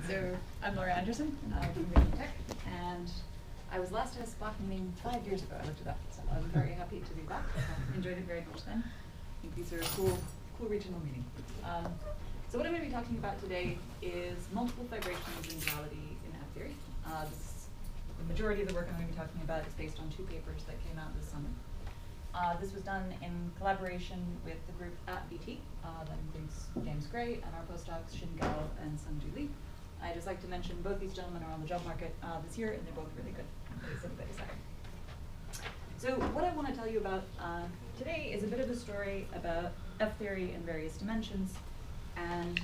So I'm Lara Anderson from Vision Tech, and I was last at a Spock meeting 5 years ago. I looked it up, so I'm very happy to be back. Enjoyed it very much then. I think these are a cool regional meeting. So what I'm going to be talking about today is multiple vibrations in duality in F-theory. The majority of the work I'm going to be talking about is based on 2 papers that came out this summer. This was done in collaboration with the group at BT, that includes James Gray and our postdocs Shin Gao and Sunju Lee. I'd just like to mention both these gentlemen are on the job market this year, and they're both really good. So what I want to tell you about today is a bit of a story about F-theory in various dimensions and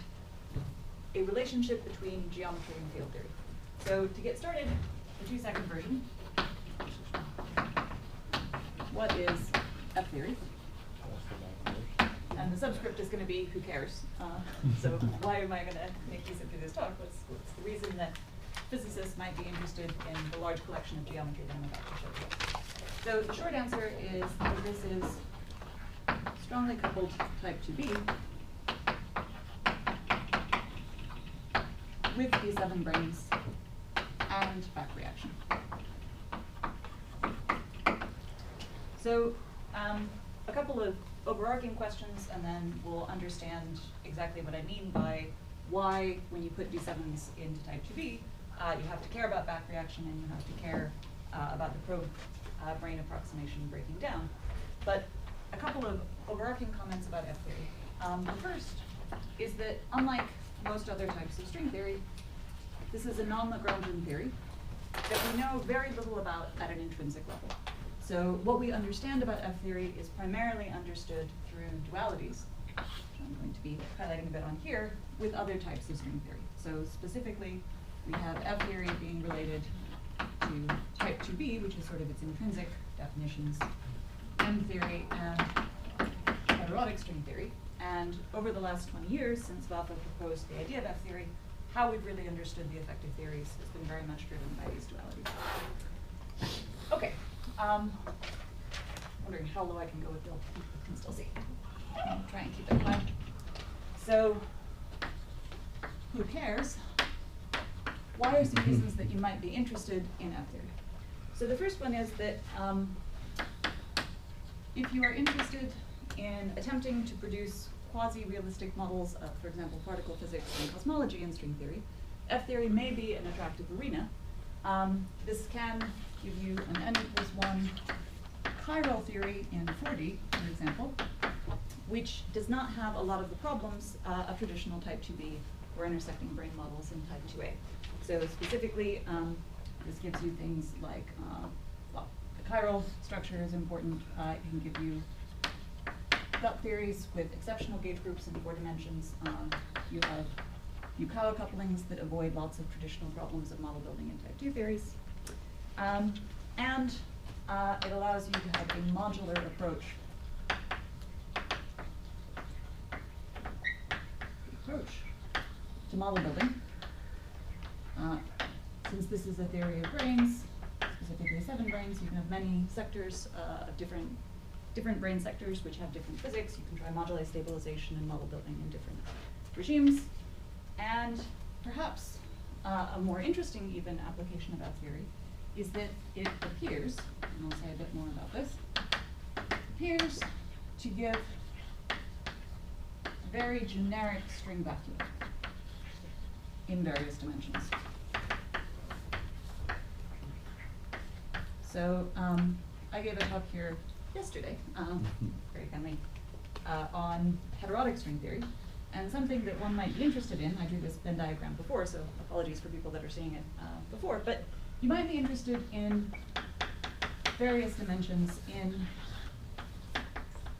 a relationship between geometry and field theory. So to get started, the 2-second version. What is F-theory? And the subscript is going to be, who cares? So why am I going to make use of this talk? What's the reason that physicists might be interested in the large collection of geometry that I'm about to show you? So the short answer is that this is strongly coupled type 2b with D7 branes and back reaction. So a couple of overarching questions, and then we'll understand exactly what I mean by why, when you put D7s into type 2b, you have to care about back reaction and you have to care about the probe brain approximation breaking down. But a couple of overarching comments about F-theory. The first is that unlike most other types of string theory, this is a non-Lagrangian theory that we know very little about at an intrinsic level. So what we understand about F-theory is primarily understood through dualities, which I'm going to be highlighting a bit on here, with other types of string theory. So specifically, we have F-theory being related to type 2b, which is sort of its intrinsic definitions, M-theory, and heterotic string theory. And over the last 20 years, since Vafa proposed the idea of F-theory, how we've really understood the effective theories has been very much driven by these dualities. Okay. Wondering how low I can go with Bill. You can still see. I'll try and keep it high. So, who cares? Why are some reasons that you might be interested in F-theory? So the first one is that if you are interested in attempting to produce quasi-realistic models of, for example, particle physics and cosmology in string theory, F-theory may be an attractive arena. This can give you an n=1 chiral theory in 4D, for example, which does not have a lot of the problems of traditional type 2b or intersecting brain models in type 2a. So specifically, this gives you things like, well, the chiral structure is important. It can give you gut theories with exceptional gauge groups in 4 dimensions. You have Yukawa couplings that avoid lots of traditional problems of model building in type 2 theories. And it allows you to have a modular approach to model building. Since this is a theory of brains, specifically 7 brains, you can have many sectors of different brain sectors which have different physics. You can try moduli stabilization and model building in different regimes. And perhaps a more interesting even application of F-theory is that it appears, and I'll say a bit more about this, appears to give a very generic string vacuum in various dimensions. So I gave a talk here yesterday, very kindly, on heterotic string theory. And something that one might be interested in, I drew this Venn diagram before, so apologies for people that are seeing it before, but you might be interested in various dimensions in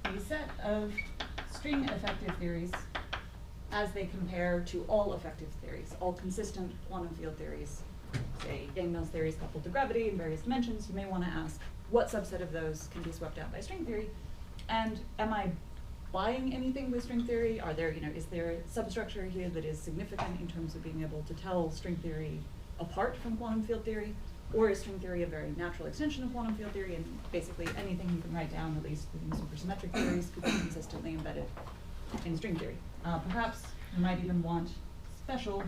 a set of string effective theories as they compare to all effective theories, all consistent quantum field theories, say Yang-Mills theories coupled to gravity in various dimensions. You may want to ask what subset of those can be swept out by string theory, and am I buying anything with string theory? Are there, is there a substructure here that is significant in terms of being able to tell string theory apart from quantum field theory? Or is string theory a very natural extension of quantum field theory, and basically anything you can write down, at least within supersymmetric theories, could be consistently embedded in string theory? Perhaps you might even want special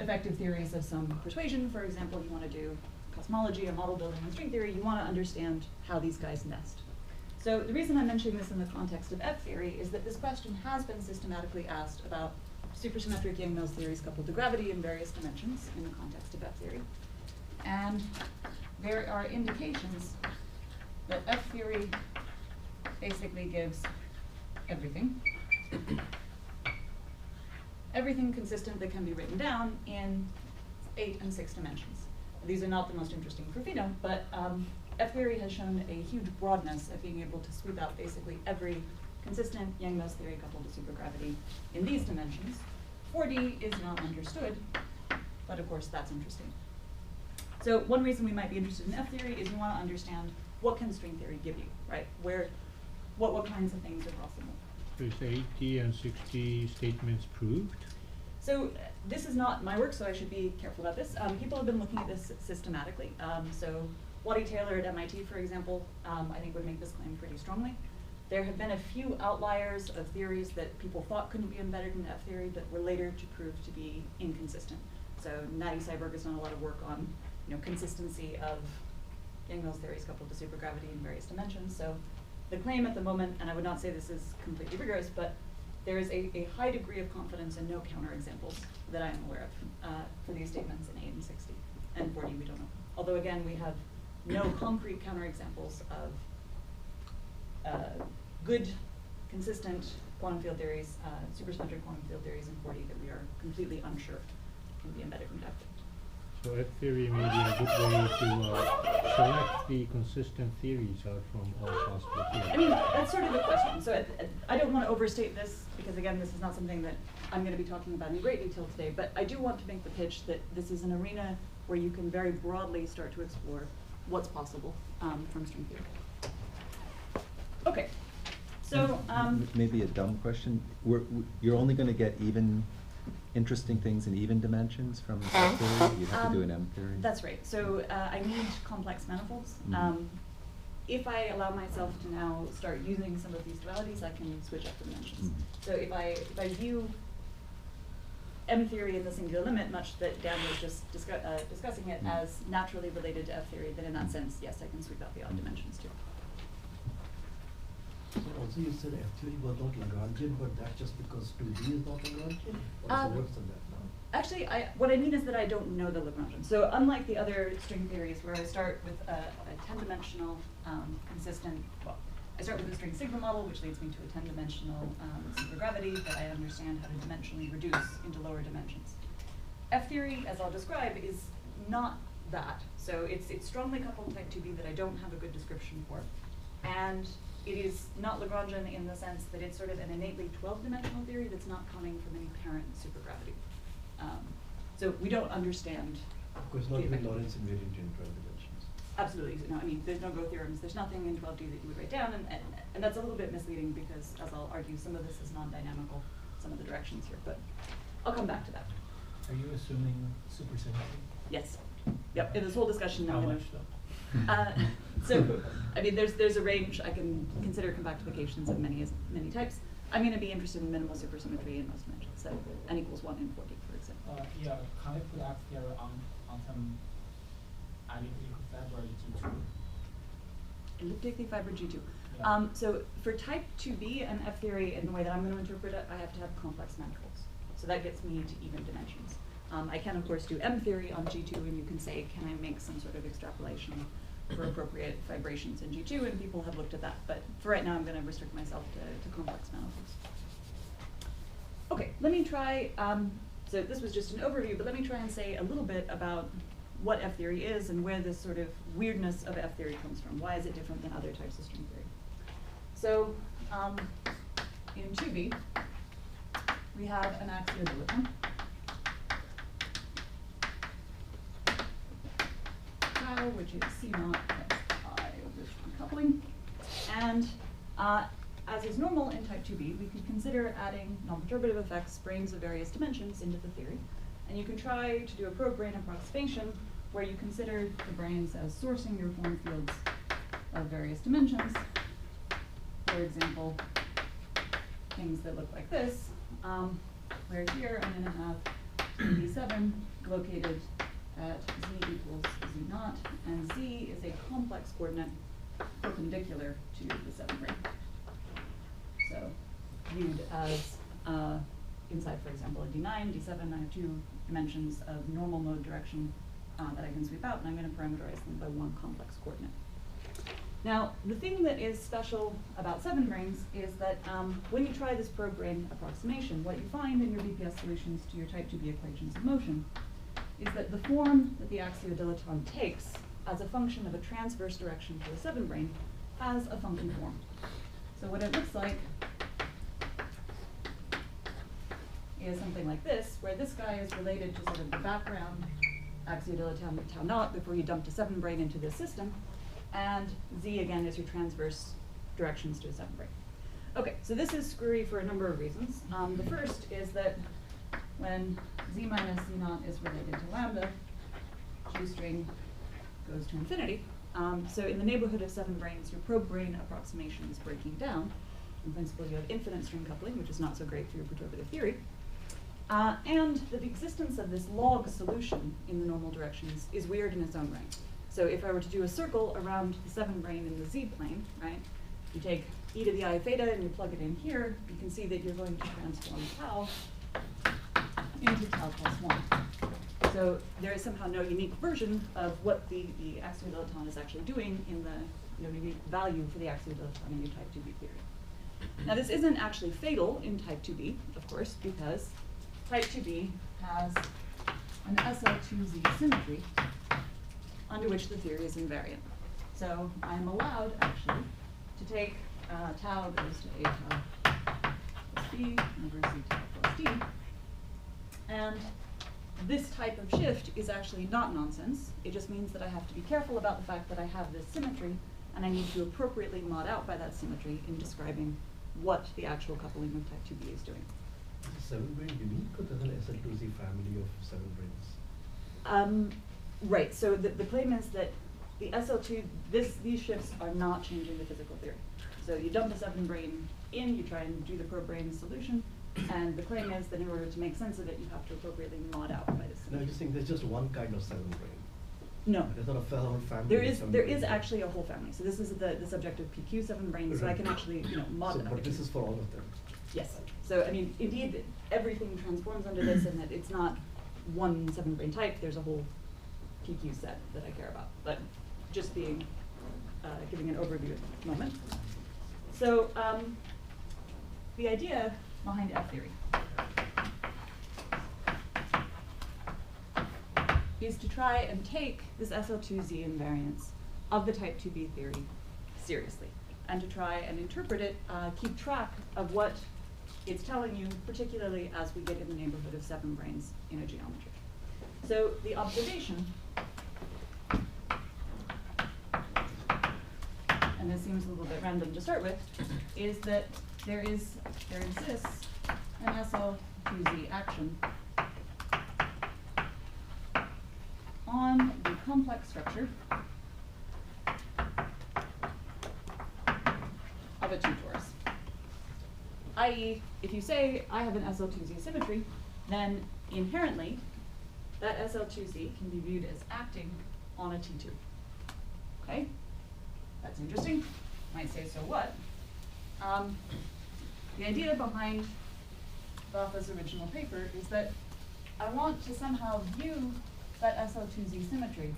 effective theories of some persuasion. For example, you want to do cosmology or model building in string theory, you want to understand how these guys nest. So the reason I'm mentioning this in the context of F theory is that this question has been systematically asked about supersymmetric Yang-Mills theories coupled to gravity in various dimensions in the context of F theory. And there are indications that F theory basically gives everything. Everything consistent that can be written down in 8 and 6 dimensions. These are not the most interesting for phenome, but F theory has shown a huge broadness of being able to sweep out basically every consistent Yang-Mills theory coupled to supergravity in these dimensions. 4D is not understood, but of course that's interesting. So one reason we might be interested in F theory is we want to understand what can string theory give you, right? What kinds of things are possible. So is 80 and 60 statements proved? So this is not my work, so I should be careful about this. People have been looking at this systematically. So Waddy Taylor at MIT, for example, I think would make this claim pretty strongly. There have been a few outliers of theories that people thought couldn't be embedded in F theory, but were later to prove to be inconsistent. So Natty Seiberg has done a lot of work on, consistency of Yang-Mills theories coupled to supergravity in various dimensions. So the claim at the moment, and I would not say this is completely rigorous, but there is a high degree of confidence and no counterexamples that I am aware of for these statements in 8 and 60. And 40 we don't know. Although again, we have no concrete counterexamples of good, consistent quantum field theories, supersymmetric quantum field theories in 40 that we are completely unsure can be embedded in F. So F theory may be a good way to select the consistent theories out from all possible theories. I mean, that's sort of the question. So I don't want to overstate this, because again, this is not something that I'm going to be talking about in great detail today, but I do want to make the pitch that this is an arena where you can very broadly start to explore what's possible from string theory. Okay, so maybe a dumb question. You're only going to get even interesting things in even dimensions from F theory? You have to do an M theory? That's right. So I need complex manifolds. If I allow myself to now start using some of these dualities, I can switch up the dimensions. So if I view M theory in the singular limit, much that Dan was just discussing it as naturally related to F theory, then in that sense, yes, I can sweep out the odd dimensions too. So also you said F theory was not Lagrangian, but that's just because 2D is not Lagrangian? What's the words on that now? Actually, what I mean is that I don't know the Lagrangian. So unlike the other string theories where I start with a 10-dimensional consistent, well, I start with a string sigma model, which leads me to a 10-dimensional supergravity that I understand how to dimensionally reduce into lower dimensions. F theory, as I'll describe, is not that. So it's strongly coupled type 2B that I don't have a good description for. And it is not Lagrangian in the sense that it's sort of an innately 12-dimensional theory that's not coming from any parent supergravity. So we don't understand. Of course, not even Lorentz invariant in 12 dimensions. Absolutely. No, I mean, there's no Go theorems. There's nothing in 12D that you would write down, and that's a little bit misleading because, as I'll argue, some of this is non-dynamical, some of the directions here, but I'll come back to that. Are you assuming supersymmetry? Yes. Yep. In this whole discussion, How I'm much gonna. though? So, I mean, there's a range. I can consider compactifications of many types. I'm going to be interested in minimal supersymmetry in most dimensions. So n equals 1 in 40, for example. Yeah, can I put F theory on some elliptic fiber G2? Elliptic fiber G2. Yeah. So for type 2B and F theory, in the way that I'm going to interpret it, I have to have complex manifolds. So that gets me to even dimensions. I can, of course, do M theory on G2, and you can say, can I make some sort of extrapolation for appropriate vibrations in G2, and people have looked at that. But for right now, I'm going to restrict myself to complex manifolds. Okay, let me try, so this was just an overview, but let me try and say a little bit about what F theory is and where this sort of weirdness of F theory comes from. Why is it different than other types of string theory? So in 2B, we have an axial dilepton. Which is C naught plus I over string coupling. And as is normal in type 2B, we could consider adding non-perturbative effects, branes of various dimensions, into the theory. And you can try to do a probe-brane approximation where you consider the branes as sourcing your form fields of various dimensions. For example, things that look like this, where here I'm going to have D7 located at z equals z naught, and z is a complex coordinate perpendicular to the 7 brane. So viewed as inside, for example, a D9, D7, I have two dimensions of normal mode direction that I can sweep out, and I'm going to parameterize them by one complex coordinate. Now, the thing that is special about 7 branes is that when you try this probe brane approximation, what you find in your BPS solutions to your type 2B equations of motion is that the form that the axiodilaton takes as a function of a transverse direction for the 7 brane has a funky form. So what it looks like is something like this, where this guy is related to sort of the background axiodilaton tau naught before you dumped a 7 brane into this system, and z again is your transverse directions to a 7 brane. Okay, so this is screwy for a number of reasons. The first is that when z minus z naught is related to lambda, Q string goes to infinity. So in the neighborhood of 7 branes, your probe brane approximation is breaking down. In principle, you have infinite string coupling, which is not so great for your perturbative theory. And that the existence of this log solution in the normal directions is weird in its own right. So if I were to do a circle around the 7 brane in the z plane, right, you take e to the I theta and you plug it in here, you can see that you're going to transform tau into tau plus 1. So there is somehow no unique version of what the axiodilaton is actually doing in the unique value for the axiodilaton in your type 2b theory. Now this isn't actually fatal in type 2b, of course, because type 2b has an SL2Z symmetry under which the theory is invariant. So I'm allowed, actually, to take tau goes to a tau plus b over c tau plus d. And this type of shift is actually not nonsense. It just means that I have to be careful about the fact that I have this symmetry, and I need to appropriately mod out by that symmetry in describing what the actual coupling of type 2b is doing. Is the 7 brane unique, or there's an SL2Z family of 7 branes? Right, so the claim is that the SL2, these shifts are not changing the physical theory. So you dump a 7 brane in, you try and do the probe brane solution, and the claim is that in order to make sense of it, you have to appropriately mod out by this. No, I just think there's just one kind of 7 brane. No. There's not a whole family. There of is 7 there branes. is actually a whole family. So this is the subject of PQ 7 branes, so I can actually mod So, it out. but this is for all of them. Yes. So I mean, indeed, everything transforms under this, and that it's not one 7 brane type. There's a whole PQ set that I care about, but just being giving an overview at the moment. So the idea behind F theory is to try and take this SL2Z invariance of the type 2B theory seriously, and to try and interpret it, keep track of what it's telling you, particularly as we get in the neighborhood of 7 branes in a geometry. So the observation, and this seems a little bit random to start with, is that there exists an SL2Z action on the complex structure of a 2 torus. I.e., if you say I have an SL2Z symmetry, then inherently that SL2Z can be viewed as acting on a T2. Okay? That's interesting. Might say, so what? The idea behind Vafa's original paper is that I want to somehow view that SL2Z symmetry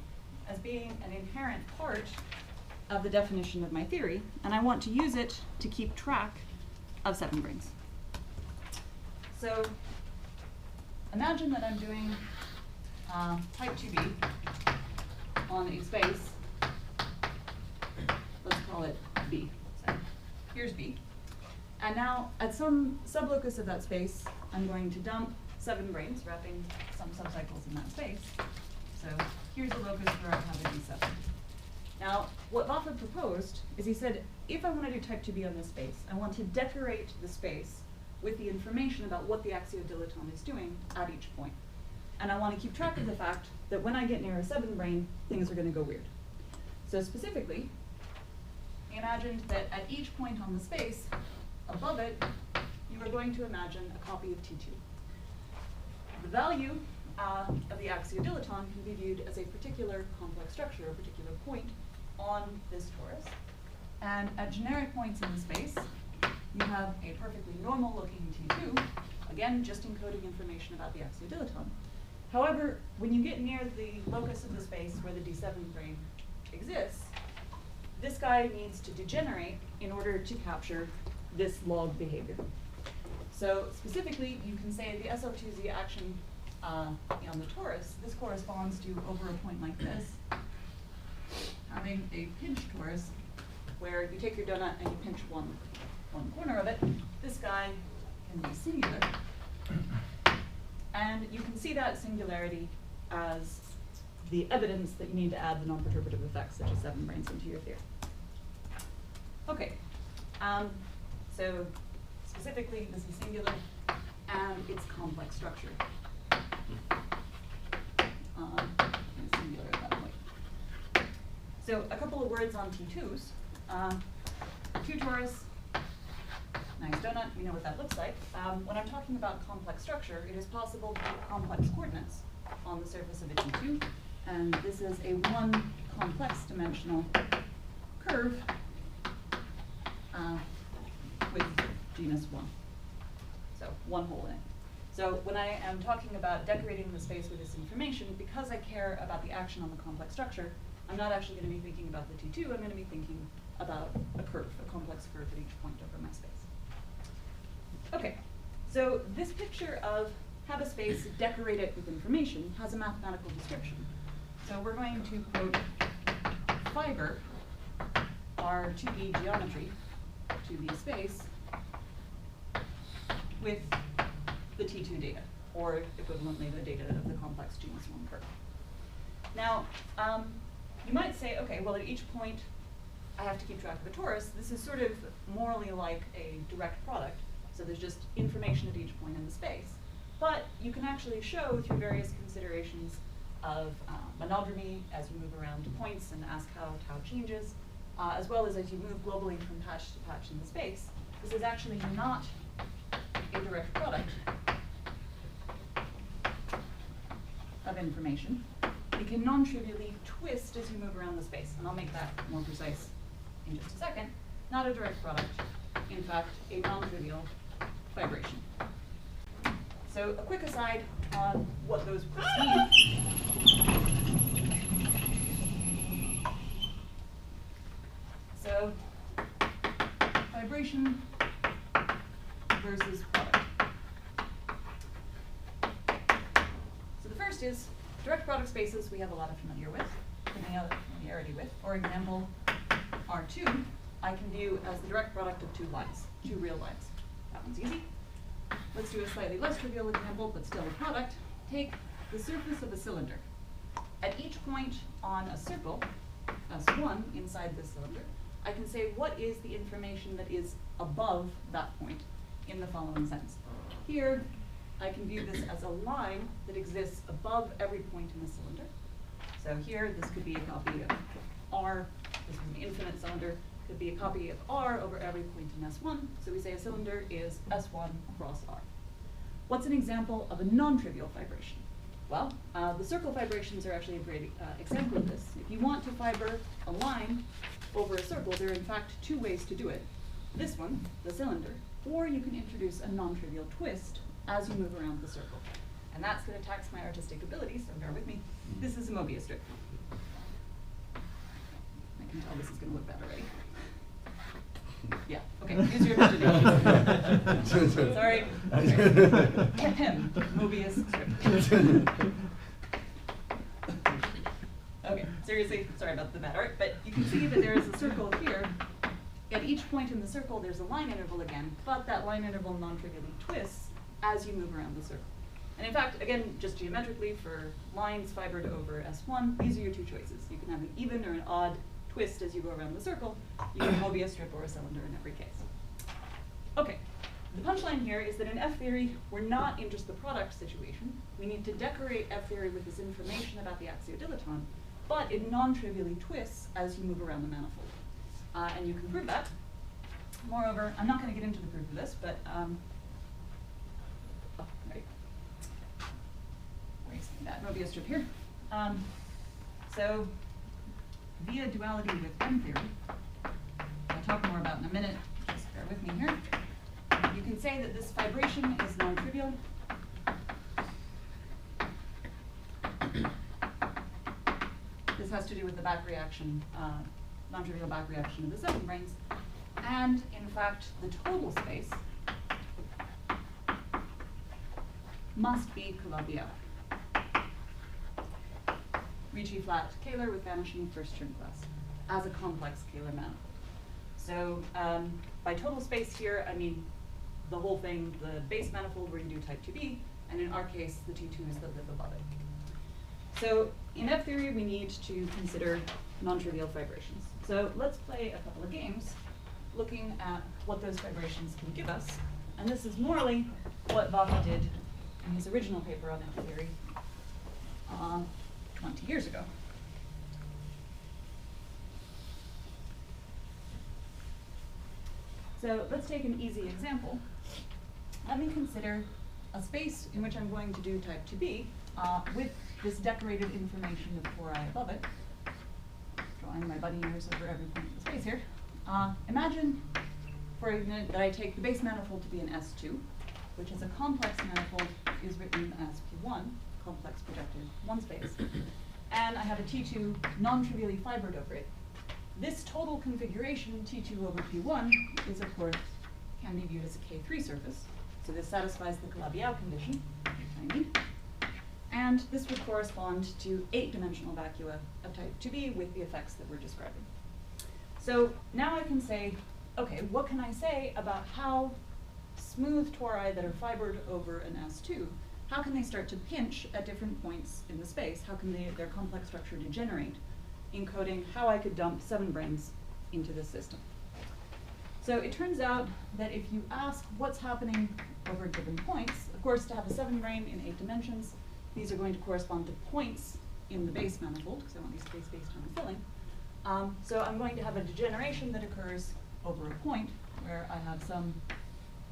as being an inherent part of the definition of my theory, and I want to use it to keep track of 7 branes. So imagine that I'm doing type 2B on a space, let's call it B. So here's B. And now at some sublocus of that space, I'm going to dump 7 branes, wrapping some subcycles in that space. So here's a locus where I have a D7. Now, what Vafa proposed is he said, if I want to do type 2B on this space, I want to decorate the space with the information about what the axiodilaton is doing at each point. And I want to keep track of the fact that when I get near a 7 brane, things are going to go weird. So specifically, he imagined that at each point on the space, above it, you are going to imagine a copy of T2. The value of the axiodilaton can be viewed as a particular complex structure, a particular point on this torus. And at generic points in the space, you have a perfectly normal looking T2, again, just encoding information about the axiodilaton. However, when you get near the locus of the space where the D7 frame exists, this guy needs to degenerate in order to capture this log behavior. So specifically, you can say the SL2Z action on the torus, this corresponds to, over a point like this, having a pinch torus where you take your donut and you pinch one corner of it. This guy can be singular. And you can see that singularity as the evidence that you need to add the non-perturbative effects such as 7 brains into your theory. Okay, so specifically this is singular and it's complex structure. Singular at that point. So a couple of words on T2s. 2 torus, nice donut, we know what that looks like. When I'm talking about complex structure, it is possible to put complex coordinates on the surface of a T2, and this is a 1 complex dimensional curve with genus 1. So 1 hole in it. So when I am talking about decorating the space with this information, because I care about the action on the complex structure, I'm not actually going to be thinking about the T2, I'm going to be thinking about a curve, a complex curve at each point over my space. Okay, so this picture of have a space, decorate it with information, has a mathematical description. So we're going to quote fiber our 2D geometry, 2D space, with the T2 data, or equivalently the data of the complex genus 1 curve. Now, you might say, okay, well at each point I have to keep track of a torus. This is sort of morally like a direct product, so there's just information at each point in the space. But you can actually show through various considerations of monodromy as you move around points and ask how tau changes, as well as you move globally from patch to patch in the space. This is actually not a direct product of information. It can non-trivially twist as you move around the space, and I'll make that more precise in just a second. Not a direct product, in fact, a non-trivial vibration. So a quick aside on what those words mean. So vibration versus product. So the first is direct product spaces we have a lot of familiarity with. For example, R2 I can view as the direct product of 2 lines, 2 real lines. That one's easy. Let's do a slightly less trivial example, but still a product. Take the surface of a cylinder. At each point on a circle, S1 inside this cylinder, I can say what is the information that is above that point in the following sense. Here, I can view this as a line that exists above every point in the cylinder. So here, this could be a copy of R. This is an infinite cylinder. Could be a copy of R over every point in S1. So we say a cylinder is S1 across R. What's an example of a non-trivial vibration? Well, the circle vibrations are actually a great example of this. If you want to fiber a line over a circle, there are in fact 2 ways to do it. This one, the cylinder, or you can introduce a non-trivial twist as you move around the circle. And that's going to tax my artistic ability, so bear with me. This is a Mobius strip. I can tell this is going to look bad already. Yeah, okay, use your imagination. Sorry. Ahem, Mobius strip. Okay, seriously, sorry about the bad art, but you can see that there is a circle here. At each point in the circle, there's a line interval again, but that line interval non-trivially twists as you move around the circle. And in fact, again, just geometrically, for lines fibered over S1, these are your 2 choices. You can have an even or an odd twist as you go around the circle. You can Mobius strip or a cylinder in every case. Okay, the punchline here is that in F-theory, we're not in just the product situation. We need to decorate F-theory with this information about the axiodilaton, but it non-trivially twists as you move around the manifold. And you can prove that. Moreover, I'm not going to get into the proof of this, but right. that Mobius strip here. So via duality with M theory, I'll talk more about in a minute, just bear with me here. You can say that this vibration is non-trivial. This has to do with the back reaction, non-trivial back reaction of the 7 branes. And in fact, the total space must be Calabi-Yau. Ricci flat Kähler with vanishing first term class as a complex Kähler manifold. So by total space here, I mean the whole thing, the base manifold where you do type 2b, and in our case, the T2s that live above it. So in F theory, we need to consider non-trivial vibrations. So let's play a couple of games looking at what those vibrations can give us. And this is morally what Vafa did in his original paper on F theory 20 years ago. So let's take an easy example. Let me consider a space in which I'm going to do type 2b with this decorated information of tori above it. Drawing my bunny ears over every point of the space here. Imagine for a minute that I take the base manifold to be an S2, which is a complex manifold, is written as P1, complex projective 1 space. And I have a T2 non-trivially fibered over it. This total configuration, T2 over P1, is of course, can be viewed as a K3 surface. So this satisfies the Calabi-Yau condition, which I need. And this would correspond to 8-dimensional vacua of type 2b with the effects that we're describing. So now I can say, okay, what can I say about how smooth tori that are fibered over an S2, how can they start to pinch at different points in the space? How can their complex structure degenerate, encoding how I could dump 7 branes into this system? So it turns out that if you ask what's happening over given points, of course, to have a 7 brane in 8 dimensions, these are going to correspond to points in the base manifold, because I want these space-based time filling. So I'm going to have a degeneration that occurs over a point where I have some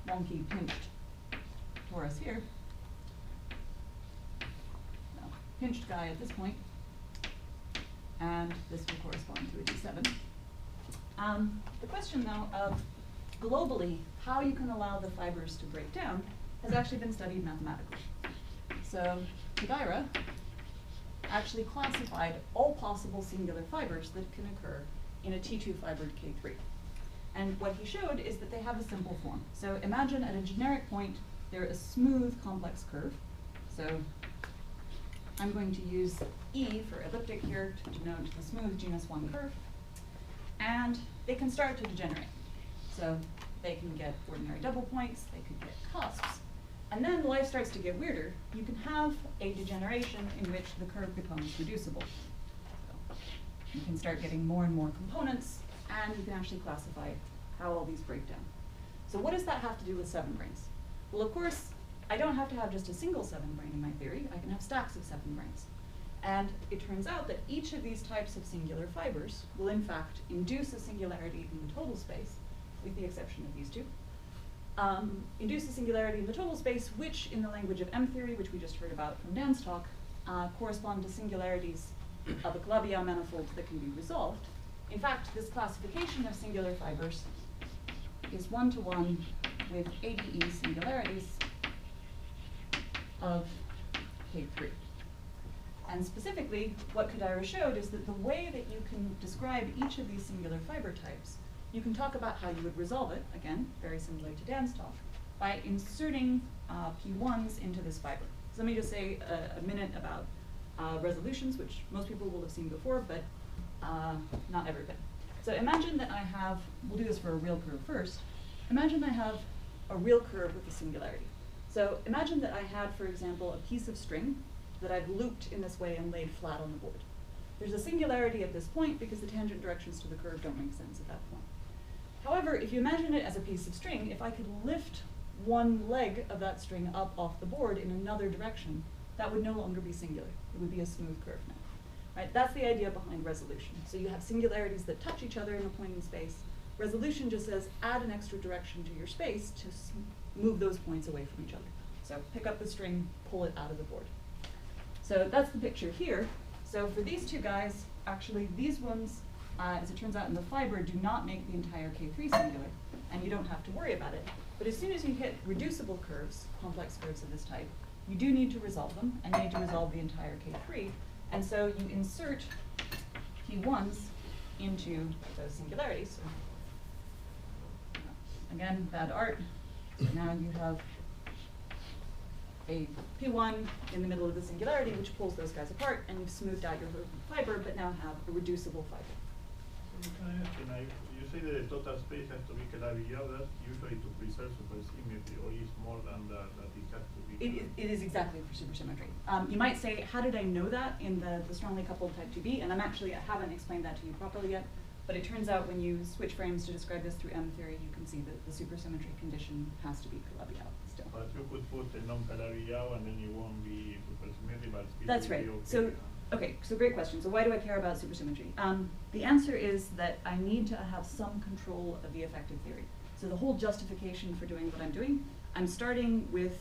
wonky pinched torus here. No, pinched guy at this point, and this will correspond to a D7. The question, though, of globally how you can allow the fibers to break down has actually been studied mathematically. So Kodaira actually classified all possible singular fibers that can occur in a T2 fibered K3. And what he showed is that they have a simple form. So imagine at a generic point, they're a smooth complex curve. So I'm going to use E for elliptic here to denote the smooth genus 1 curve. And they can start to degenerate. So they can get ordinary double points, they could get cusps. And then life starts to get weirder. You can have a degeneration in which the curve becomes reducible. So you can start getting more and more components, and you can actually classify how all these break down. So what does that have to do with 7 branes? Well, of course, I don't have to have just a single 7 brane in my theory. I can have stacks of 7 branes. And it turns out that each of these types of singular fibers will in fact induce a singularity in the total space, with the exception of these two. Induce a singularity in the total space, which in the language of M theory, which we just heard about from Dan's talk, correspond to singularities of a Calabi-Yau manifold that can be resolved. In fact, this classification of singular fibers is 1-to-1 with ADE singularities of K3. And specifically, what Kodaira showed is that the way that you can describe each of these singular fiber types, you can talk about how you would resolve it, again, very similar to Dan's talk, by inserting P1s into this fiber. So let me just say a minute about resolutions, which most people will have seen before, but not everybody. So imagine that I have, we'll do this for a real curve first, imagine I have a real curve with a singularity. So imagine that I had, for example, a piece of string that I've looped in this way and laid flat on the board. There's a singularity at this point because the tangent directions to the curve don't make sense at that point. However, if you imagine it as a piece of string, if I could lift one leg of that string up off the board in another direction, that would no longer be singular. It would be a smooth curve now. Right? That's the idea behind resolution. So you have singularities that touch each other in a point in space. Resolution just says add an extra direction to your space to move those points away from each other. So pick up the string, pull it out of the board. So that's the picture here. So for these two guys, actually these ones, as it turns out in the fiber, do not make the entire K3 singular, and you don't have to worry about it. But as soon as you hit reducible curves, complex curves of this type, you do need to resolve them, and you need to resolve the entire K3. And so you insert P1s into those singularities. So, again, bad art. So now you have a P1 in the middle of the singularity, which pulls those guys apart, and you've smoothed out your fiber, but now have a reducible fiber. Can I ask you now, you say that the total space has to be Calabi-Yau, that's usually to preserve supersymmetry, or is more than that it has to be? It is exactly for supersymmetry. You might say, how did I know that in the strongly coupled type 2B? And I haven't explained that to you properly yet, but it turns out when you switch frames to describe this through M theory, you can see that the supersymmetry condition has to be Calabi-Yau still. But you could put a non-Calabi-Yau and then you won't be supersymmetry, but still That's will right. be okay. So, okay, so great question. So why do I care about supersymmetry? The answer is that I need to have some control of the effective theory. So the whole justification for doing what I'm doing, I'm starting with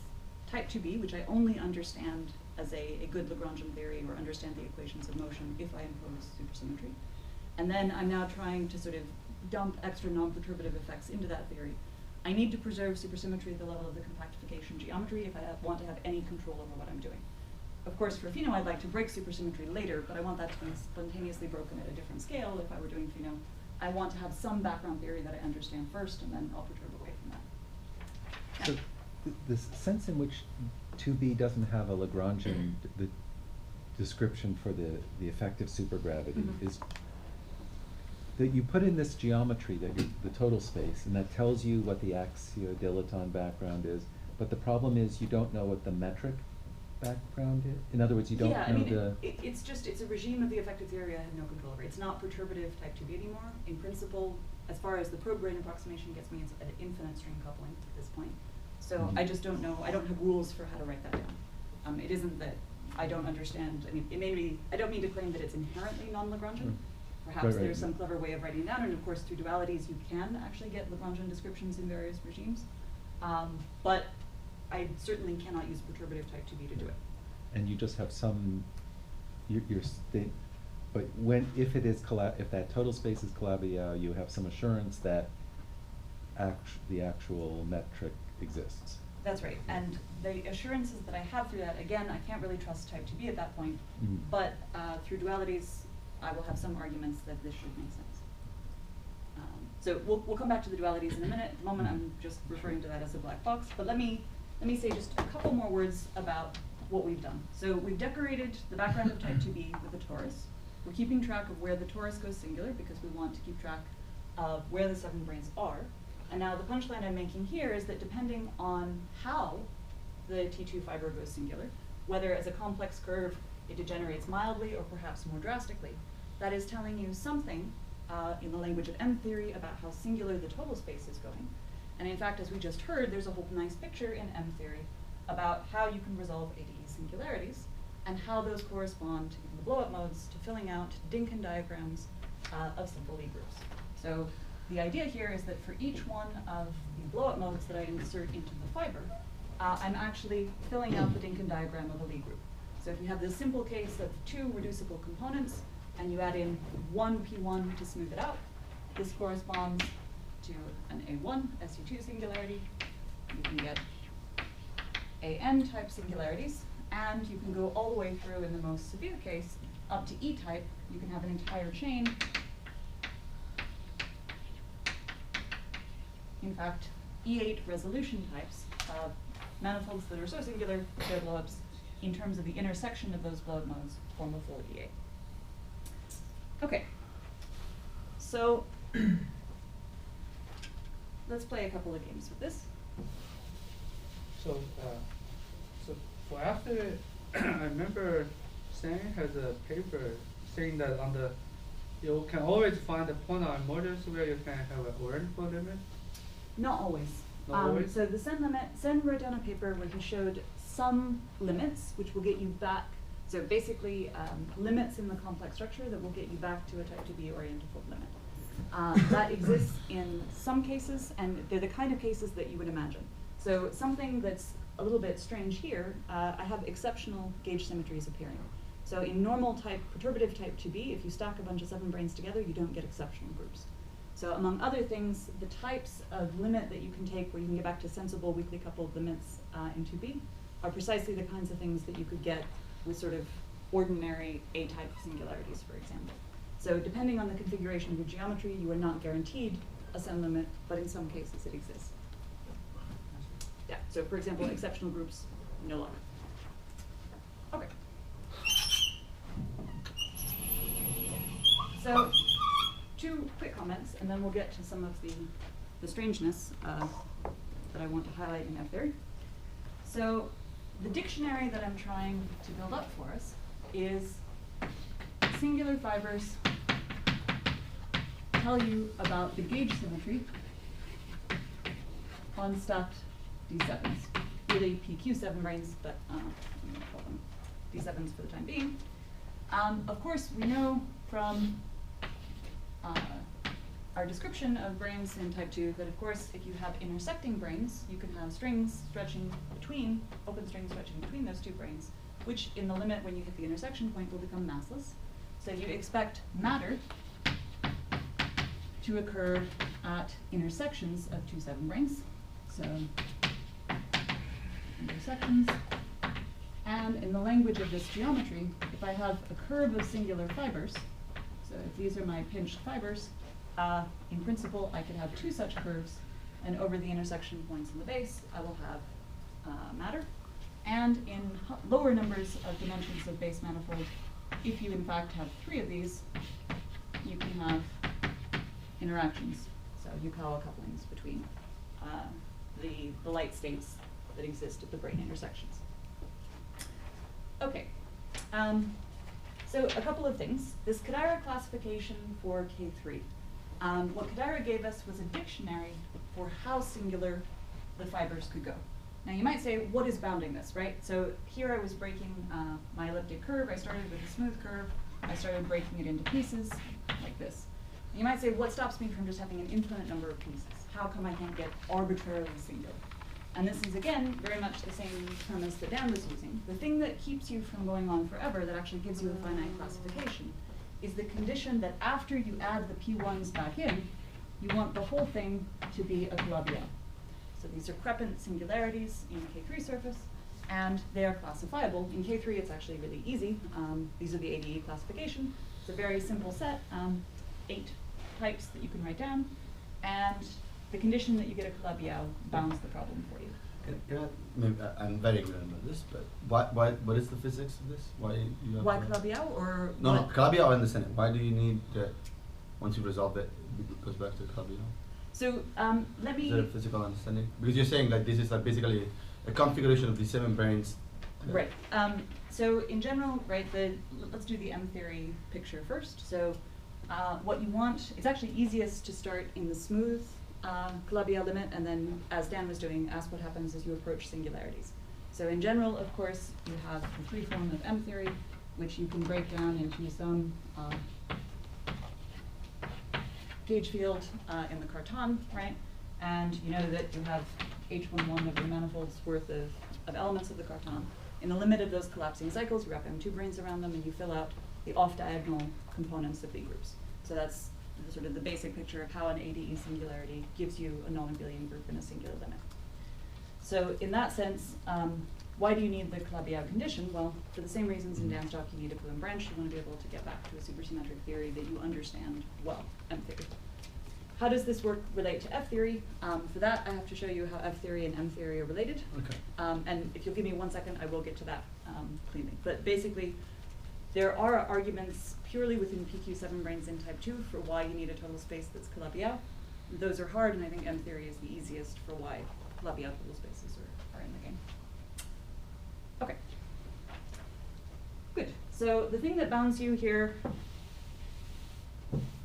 type 2B, which I only understand as a good Lagrangian theory or understand the equations of motion if I impose supersymmetry. And then I'm now trying to sort of dump extra non-perturbative effects into that theory. I need to preserve supersymmetry at the level of the compactification geometry if I want to have any control over what I'm doing. Of course, for Pheno, I'd like to break supersymmetry later, but I want that to be spontaneously broken at a different scale. If I were doing Pheno, I want to have some background theory that I understand first, and then I'll perturb away from that. So the sense in which 2B doesn't have a Lagrangian the description for the effective supergravity is that you put in this geometry that the total space, and that tells you what the axiodilaton background is, but the problem is you don't know what the metric background is? In other words, you don't know it's a regime of the effective theory I have no control over. It's not perturbative type 2B anymore. In principle, as far as the probe grain approximation gets me, it's an infinite string coupling at this point. So I just don't know, I don't have rules for how to write that down. It isn't that I don't understand, I mean, it may be, I don't mean to claim that it's inherently non-Lagrangian. Perhaps there's some clever way of writing it down, and of course through dualities you can actually get Lagrangian descriptions in various regimes. But I certainly cannot use perturbative type 2B to do it. And you just have some, your state, but if that total space is Calabi-Yau, you have some assurance that the actual metric exists. That's right, and the assurances that I have through that, again, I can't really trust type 2B at that point, but through dualities, I will have some arguments that this should make sense. So we'll come back to the dualities in a minute. At the moment, I'm just referring to that as a black box, but let me say just a couple more words about what we've done. So we've decorated the background of type 2B with a torus. We're keeping track of where the torus goes singular because we want to keep track of where the 7 branes are. And now the punchline I'm making here is that depending on how the T2 fiber goes singular, whether as a complex curve it degenerates mildly or perhaps more drastically, that is telling you something in the language of M theory about how singular the total space is going. And in fact, as we just heard, there's a whole nice picture in M theory about how you can resolve ADE singularities and how those correspond to the blow-up modes to filling out Dinkin diagrams of simple Lie groups. So the idea here is that for each one of the blow-up modes that I insert into the fiber, I'm actually filling out the Dinkin diagram of a Lie group. So if you have this simple case of 2 reducible components, and you add in 1 P1 to smooth it out, this corresponds to an A1 SU2 singularity. You can get AN type singularities, and you can go all the way through, in the most severe case, up to E type. You can have an entire chain. In fact, E8 resolution types, manifolds that are so singular that they're blowups, in terms of the intersection of those blow-up modes, form a full E8. Okay, so let's play a couple of games with this. So for after, I remember Sam has a paper saying that you can always find the point on models where you can have an orientable limit. Not always. Not always? So the Sen wrote down a paper where he showed some limits, which will get you back. So basically, limits in the complex structure that will get you back to a type 2B orientable limit. That exists in some cases, and they're the kind of cases that you would imagine. So something that's a little bit strange here, I have exceptional gauge symmetries appearing. So in normal type, perturbative type 2b, if you stack a bunch of 7 branes together, you don't get exceptional groups. So among other things, the types of limit that you can take where you can get back to sensible weakly coupled limits in 2b are precisely the kinds of things that you could get with sort of ordinary A-type singularities, for example. So depending on the configuration of your geometry, you are not guaranteed a Sen limit, but in some cases it exists. Yeah, so for example, exceptional groups, no longer. Okay. So, 2 quick comments, and then we'll get to some of the strangeness that I want to highlight in F-theory. So, the dictionary that I'm trying to build up for us is singular fibers tell you about the gauge symmetry on stacked D7s. Really PQ7 branes, but I'm going to call them D7s for the time being. Of course, we know from our description of branes in type 2 that, of course, if you have intersecting branes, you can have strings stretching between, open strings stretching between those 2 branes, which in the limit when you hit the intersection point will become massless. So you expect matter to occur at intersections of 2 7 branes. So intersections. And in the language of this geometry, if I have a curve of singular fibers, so if these are my pinched fibers, in principle I could have 2 such curves, and over the intersection points in the base, I will have matter. And in lower numbers of dimensions of base manifold, if you in fact have 3 of these, you can have interactions, so Yukawa couplings between the light states that exist at the brane intersections. Okay, so a couple of things. This Kodaira classification for K3. What Kodaira gave us was a dictionary for how singular the fibers could go. Now you might say, what is bounding this, right? So here I was breaking my elliptic curve. I started with a smooth curve. I started breaking it into pieces like this. And you might say, what stops me from just having an infinite number of pieces? How come I can't get arbitrarily singular? And this is, again, very much the same premise that Dan was using. The thing that keeps you from going on forever, that actually gives you a finite classification, is the condition that after you add the P1s back in, you want the whole thing to be a Calabi-Yau. So these are crepant singularities in the K3 surface, and they are classifiable. In K3, it's actually really easy. These are the ADE classification. It's a very simple set, 8 types that you can write down, and the condition that you get a Calabi-Yau bounds the problem for you. Maybe I'm very ignorant about this, but what is the physics of this? Why you have Why to- Calabi-Yau, or No, what? Calabi-Yau I understand it. Why do you need that? Once you resolve it, it goes back to Calabi-Yau. So let Is there a me. physical understanding? Because you're saying that this is like basically a configuration of the 7 branes. Right. So in general, right, let's do the M theory picture first. So what you want, it's actually easiest to start in the smooth Calabi-Yau limit, and then, as Dan was doing, ask what happens as you approach singularities. So in general, of course, you have the 3 form of M theory, which you can break down into some gauge field in the Cartan, right? And you know that you have H11 of the manifold's worth of elements of the Cartan. In the limit of those collapsing cycles, you wrap M2 branes around them, and you fill out the off-diagonal components of B groups. So that's sort of the basic picture of how an ADE singularity gives you a non-abelian group in a singular limit. So in that sense, why do you need the Calabi-Yau condition? Well, for the same reasons in Dan's talk, you need a Bloom branch. You want to be able to get back to a supersymmetric theory that you understand well, M theory. How does this work relate to F theory? For that, I have to show you how F theory and M theory are related. Okay. And if you'll give me 1 second, I will get to that cleanly. But basically, there are arguments purely within PQ7 branes in type 2 for why you need a total space that's Calabi-Yau. Those are hard, and I think M theory is the easiest for why Calabi-Yau total spaces are in the game. Okay. Good. So the thing that bounds you here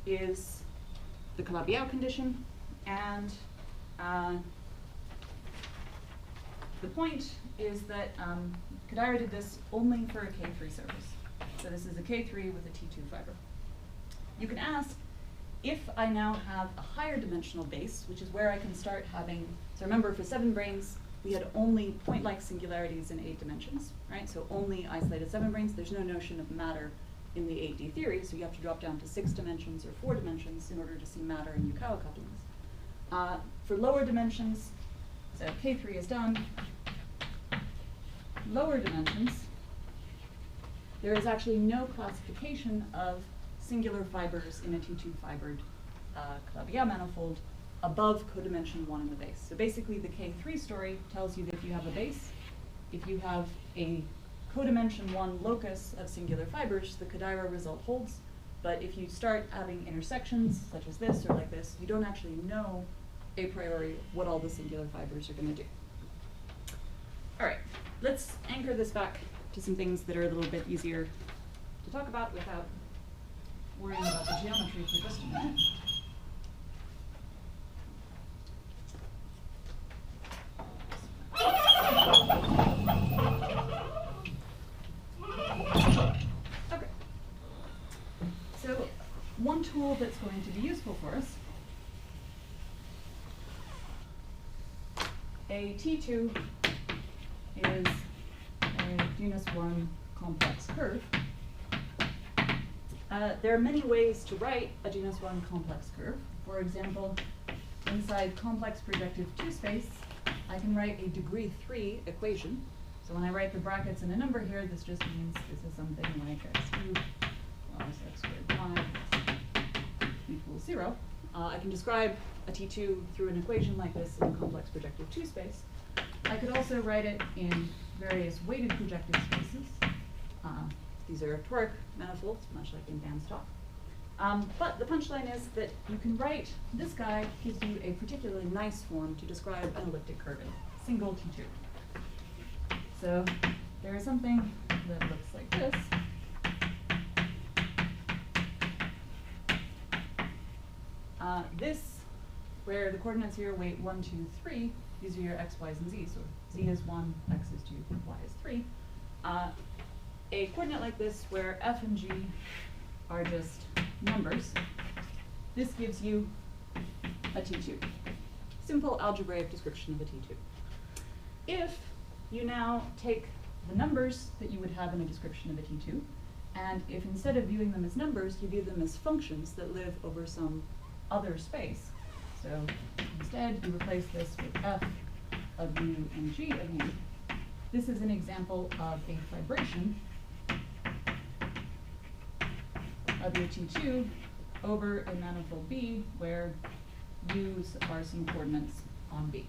is the Calabi-Yau condition, and the point is that Kodaira did this only for a K3 surface. So this is a K3 with a T2 fiber. You can ask, if I now have a higher dimensional base, which is where I can start having, so remember for 7 branes, we had only point-like singularities in 8 dimensions, right? So only isolated 7-branes. There's no notion of matter in the 8D theory, so you have to drop down to 6 dimensions or 4 dimensions in order to see matter in Yukawa couplings. For lower dimensions, so K3 is done. Lower dimensions, there is actually no classification of singular fibers in a T2 fibered Calabi-Yau manifold above codimension 1 in the base. So basically the K3 story tells you that if you have a base, if you have a codimension 1 locus of singular fibers, the Kodaira result holds. But if you start having intersections, such as this or like this, you don't actually know a priori what all the singular fibers are going to do. All right, let's anchor this back to some things that are a little bit easier to talk about without worrying about the geometry for just a minute. Okay. So one tool that's going to be useful for us, a T2 is a genus 1 complex curve. There are many ways to write a genus 1 complex curve. For example, inside complex projective 2 space, I can write a degree 3 equation. So when I write the brackets in a number here, this just means this is something like x cubed plus x squared y equals 0. I can describe a T2 through an equation like this in complex projective 2 space. I could also write it in various weighted projective spaces. These are toric manifolds, much like in Dan's talk. But the punchline is that you can write, this guy gives you a particularly nice form to describe an elliptic curve in, single T2. So there is something that looks like this. This, where the coordinates here weight 1, 2, 3, these are your x, y's, and z's. So z is 1, x is 2, y is 3. A coordinate like this, where f and g are just numbers, this gives you a T2. Simple algebraic description of a T2. If you now take the numbers that you would have in a description of a T2, and if instead of viewing them as numbers, you view them as functions that live over some other space, so instead you replace this with f of u and g of u, this is an example of a fibration of your T2 over a manifold B where u's are some coordinates on B.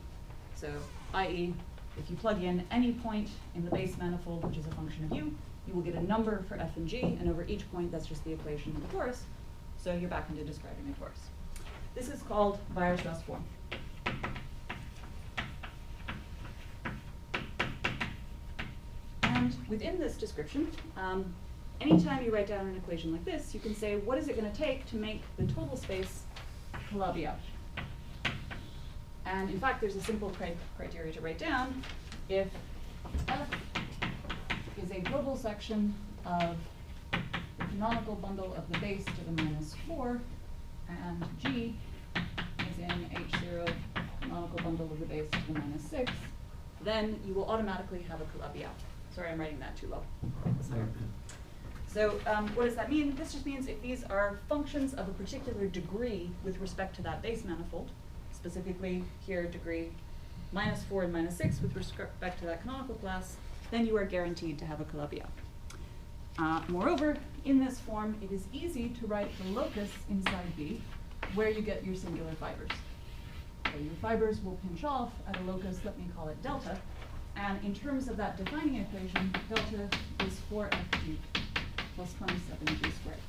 So, i.e., if you plug in any point in the base manifold, which is a function of u, you will get a number for f and g, and over each point, that's just the equation of the torus. So you're back into describing a torus. This is called Weierstrass form. And within this description, anytime you write down an equation like this, you can say, what is it going to take to make the total space Calabi-Yau? And in fact, there's a simple criteria to write down. If F is a global section of the canonical bundle of the base to the -4, and G is in H0 canonical bundle of the base to the -6, then you will automatically have a Calabi-Yau. Sorry, I'm writing that too low. So what does that mean? This just means if these are functions of a particular degree with respect to that base manifold, specifically here degree -4 and -6 with respect to that canonical class, then you are guaranteed to have a Calabi-Yau. Moreover, in this form, it is easy to write the locus inside B where you get your singular fibers. So your fibers will pinch off at a locus, let me call it delta, and in terms of that defining equation, delta is 4fg plus 27g squared.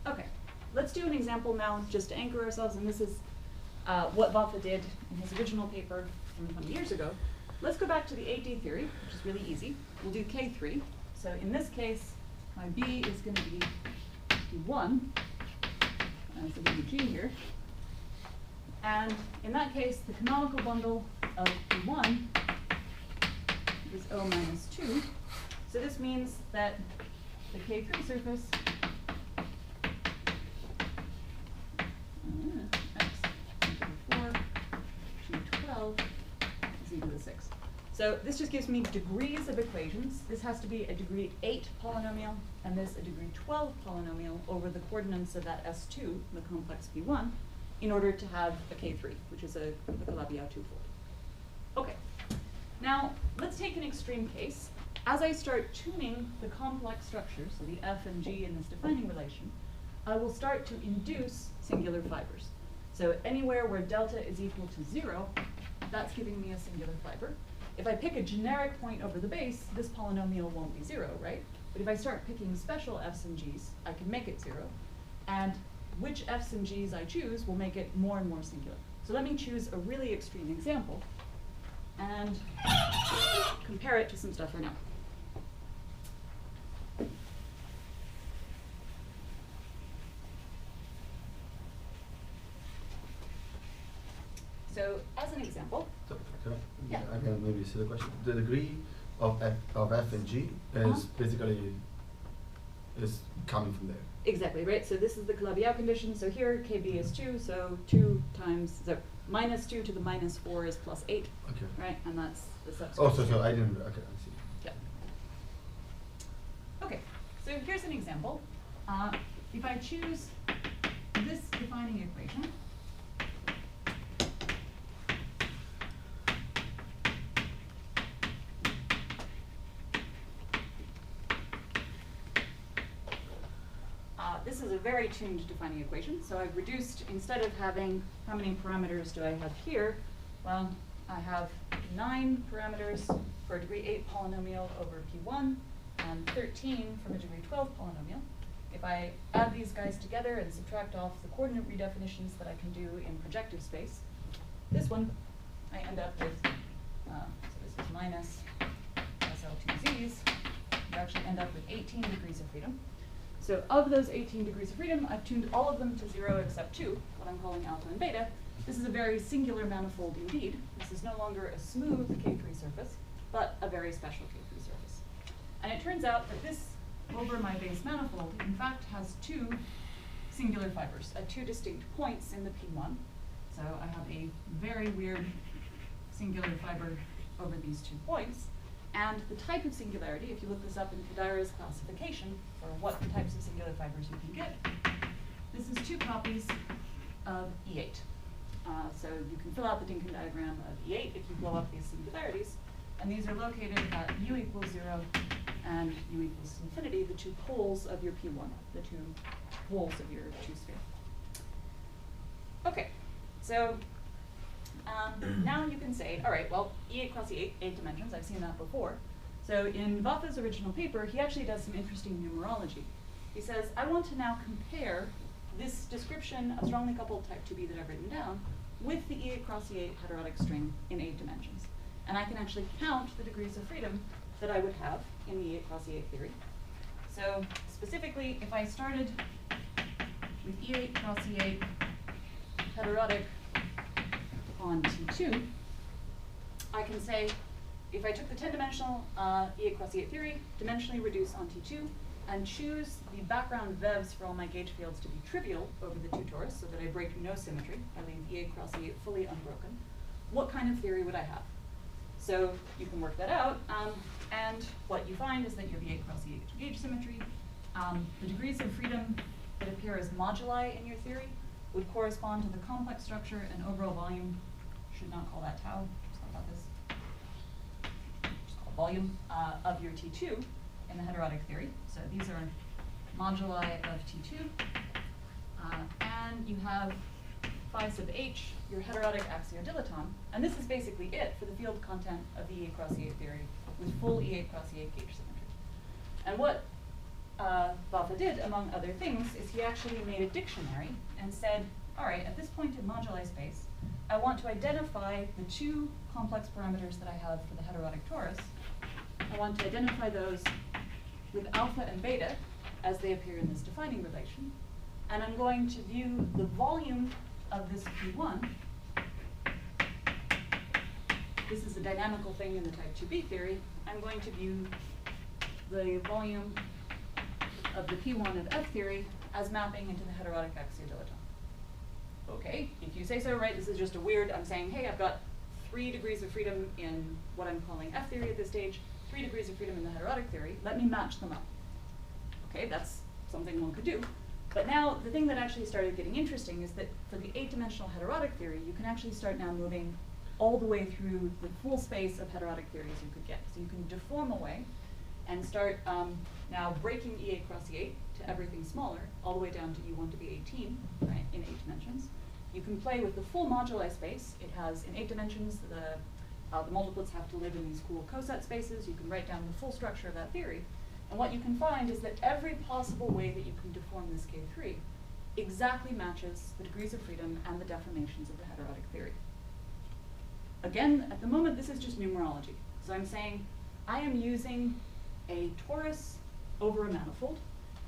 Okay, let's do an example now just to anchor ourselves, and this is what Vafa did in his original paper from 20 years ago. Let's go back to the 8D theory, which is really easy. We'll do K3. So in this case, my B is going to be D1, so we do G here. And in that case, the canonical bundle of D1 is O minus 2. So this means that the K3 surface x to the 4, G12, So this just gives me degrees of equations. This has to be a degree 8 polynomial, and this a degree 12 polynomial over the coordinates of that S2, the complex P1, in order to have a K3, which is a Calabi-Yau twofold. Okay, now let's take an extreme case. As I start tuning the complex structure, so the F and G in this defining relation, I will start to induce singular fibers. So anywhere where delta is equal to 0, that's giving me a singular fiber. If I pick a generic point over the base, this polynomial won't be 0, right? But if I start picking special F's and G's, I can make it 0. And which F's and G's I choose will make it more and more singular. So let me choose a really extreme example and compare it to some stuff I know. So as an example, So, can I, Yeah. I can maybe see the question. The degree of F and G is basically is coming from there. exactly, right? So this is the Calabi-Yau condition. So here KB is 2, so 2 times, so minus 2 to the minus 4 is plus 8, Okay. right? And that's the subscript. Oh, so I didn't. Okay, I see. Yeah. Okay, so here's an example. If I choose this defining equation, this is a very tuned defining equation. So I've reduced, instead of having, how many parameters do I have here? Well, I have 9 parameters for a degree 8 polynomial over P1 and 13 from a degree 12 polynomial. If I add these guys together and subtract off the coordinate redefinitions that I can do in projective space, this one, I end up with, so this is minus SL2Zs, you actually end up with 18 degrees of freedom. So of those 18 degrees of freedom, I've tuned all of them to 0 except 2, what I'm calling alpha and beta. This is a very singular manifold indeed. This is no longer a smooth K3 surface, but a very special K3 surface. And it turns out that this over my base manifold, in fact, has 2 singular fibers at 2 distinct points in the P1. So I have a very weird singular fiber over these 2 points. And the type of singularity, if you look this up in Kodaira's classification for what types of singular fibers you can get, this is 2 copies of E8. So you can fill out the Dinkin diagram of E8 if you blow up these singularities. And these are located at U equals 0 and U equals infinity, the 2 poles of your P1, the 2 poles of your 2 sphere. Okay, so now you can say, all right, well, E8 cross E8, 8 dimensions, I've seen that before. So in Vafa's original paper, he actually does some interesting numerology. He says, I want to now compare this description of strongly coupled type 2B that I've written down with the E8 cross E8 heterotic string in 8 dimensions. And I can actually count the degrees of freedom that I would have in the E8 cross E8 theory. So specifically, if I started with E8 cross E8 heterotic on T2, I can say, if I took the 10-dimensional E8 cross E8 theory, dimensionally reduce on T2, and choose the background vevs for all my gauge fields to be trivial over the 2 torus, so that I break no symmetry, I leave E8 cross E8 fully unbroken, what kind of theory would I have? So you can work that out, and what you find is that you have E8 cross E8 gauge symmetry. The degrees of freedom that appear as moduli in your theory would correspond to the complex structure and overall volume. Should not call that tau, just talk about this. Just call volume of your T2 in the heterotic theory. So these are moduli of T2. And you have phi sub h, your heterotic axiodilaton. And this is basically it for the field content of the E8 cross E8 theory with full E8 cross E8 gauge symmetry. And what Vafa did, among other things, is he actually made a dictionary and said, all right, at this point in moduli space, I want to identify the 2 complex parameters that I have for the heterotic torus. I want to identify those with alpha and beta as they appear in this defining relation. And I'm going to view the volume of this P1. This is a dynamical thing in the type 2B theory. I'm going to view the volume of the P1 of F theory as mapping into the heterotic axiodilaton. Okay, if you say so, right, this is just a weird, I'm saying, hey, I've got 3 degrees of freedom in what I'm calling F theory at this stage, 3 degrees of freedom in the heterotic theory. Let me match them up. Okay, that's something one could do. But now, the thing that actually started getting interesting is that for the 8-dimensional heterotic theory, you can actually start now moving all the way through the full space of heterotic theories you could get. So you can deform away and start now breaking E8 cross E8 to everything smaller, all the way down to U1 to be 18, right, in 8 dimensions. You can play with the full moduli space. It has, in 8 dimensions, the multiplets have to live in these cool coset spaces. You can write down the full structure of that theory. And what you can find is that every possible way that you can deform this K3 exactly matches the degrees of freedom and the deformations of the heterotic theory. Again, at the moment, this is just numerology. So I'm saying I am using a torus over a manifold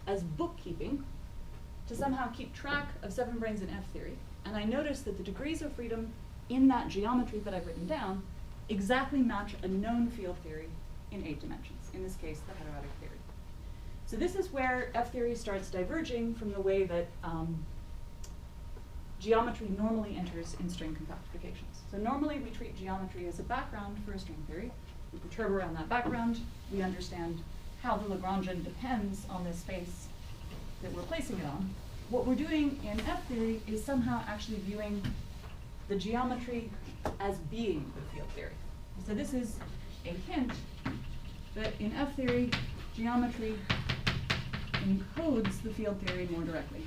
as bookkeeping to somehow keep track of 7 branes in F theory. And I notice that the degrees of freedom in that geometry that I've written down exactly match a known field theory in 8 dimensions, in this case, the heterotic theory. So this is where F theory starts diverging from the way that geometry normally enters in string compactifications. So normally we treat geometry as a background for a string theory. We perturb around that background. We understand how the Lagrangian depends on this space that we're placing it on. What we're doing in F theory is somehow actually viewing the geometry as being the field theory. So this is a hint that in F theory, geometry encodes the field theory more directly.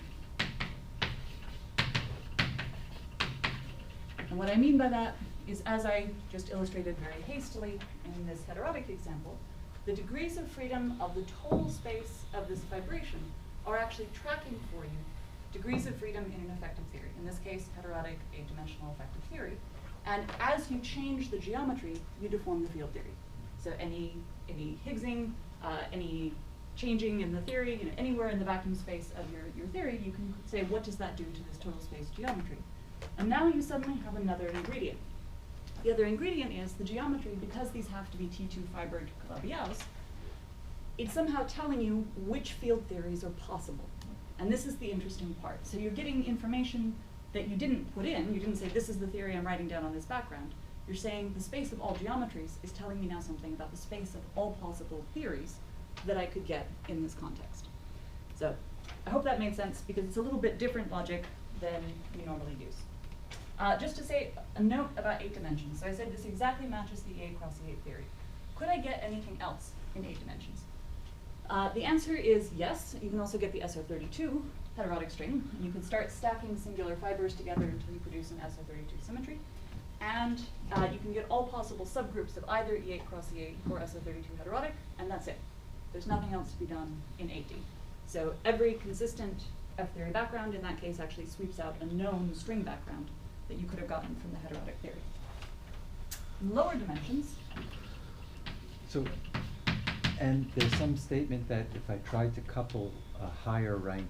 And what I mean by that is, as I just illustrated very hastily in this heterotic example, the degrees of freedom of the total space of this vibration are actually tracking for you degrees of freedom in an effective theory. In this case, heterotic 8-dimensional effective theory. And as you change the geometry, you deform the field theory. So any Higgsing, any changing in the theory, anywhere in the vacuum space of your theory, you can say, what does that do to this total space geometry? And now you suddenly have another ingredient. The other ingredient is the geometry, because these have to be T2 fibered Calabi-Yaus, it's somehow telling you which field theories are possible. And this is the interesting part. So you're getting information that you didn't put in. You didn't say, this is the theory I'm writing down on this background. You're saying the space of all geometries is telling me now something about the space of all possible theories that I could get in this context. So I hope that made sense, because it's a little bit different logic than we normally use. Just to say a note about 8 dimensions. So I said this exactly matches the A cross E8 theory. Could I get anything else in 8 dimensions? The answer is yes. You can also get the SR32 heterotic string. You can start stacking singular fibers together until you produce an SR32 symmetry. And you can get all possible subgroups of either E8 cross E8 or SR32 heterotic, and that's it. There's nothing else to be done in 8D. So every consistent F theory background in that case actually sweeps out a known string background that you could have gotten from the heterotic theory. In lower dimensions. So, and there's some statement that if I tried to couple a higher rank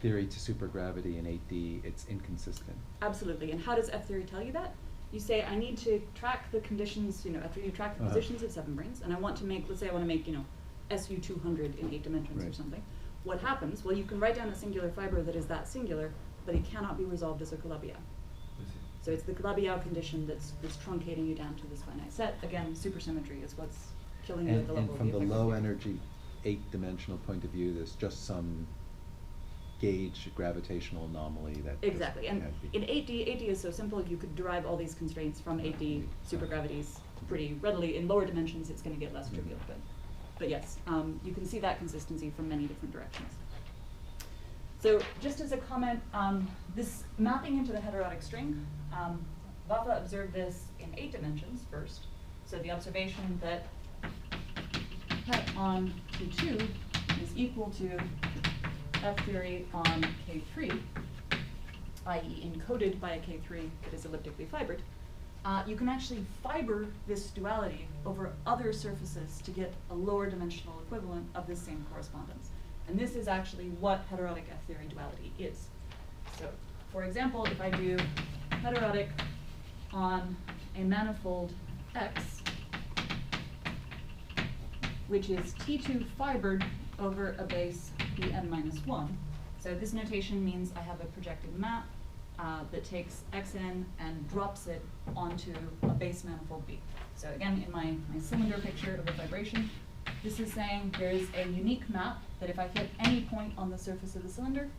theory to supergravity in 8D, it's inconsistent. Absolutely. And how does F theory tell you that? You say, I need to track the conditions, after you track the positions of 7 branes, and I want to make, let's say I want to make, SU 200 in 8 dimensions or something. What happens? Well, you can write down a singular fiber that is that singular, but it cannot be resolved as a Calabi-Yau. So it's the Calabi-Yau condition that's truncating you down to this finite set. Again, supersymmetry is what's killing you at the level of the And from the effective low theory. energy 8-dimensional point of view, there's just some gauge gravitational anomaly that Exactly. And can't be- in 8D is so simple, you could derive all these constraints from 8D supergravities pretty readily. In lower dimensions, it's going to get less trivial. But yes, you can see that consistency from many different directions. So just as a comment, this mapping into the heterotic string, Vafa observed this in 8 dimensions first. So the observation that het on Q2 is equal to F theory on K3, i.e. encoded by a K3 that is elliptically fibered, you can actually fiber this duality over other surfaces to get a lower dimensional equivalent of this same correspondence. And this is actually what heterotic F theory duality is. So, for example, if I do heterotic on a manifold X, which is T2 fibered over a base Bn minus 1. So this notation means I have a projected map that takes xn and drops it onto a base manifold B. So again, in my cylinder picture of a vibration, this is saying there is a unique map that if I hit any point on the surface of the cylinder,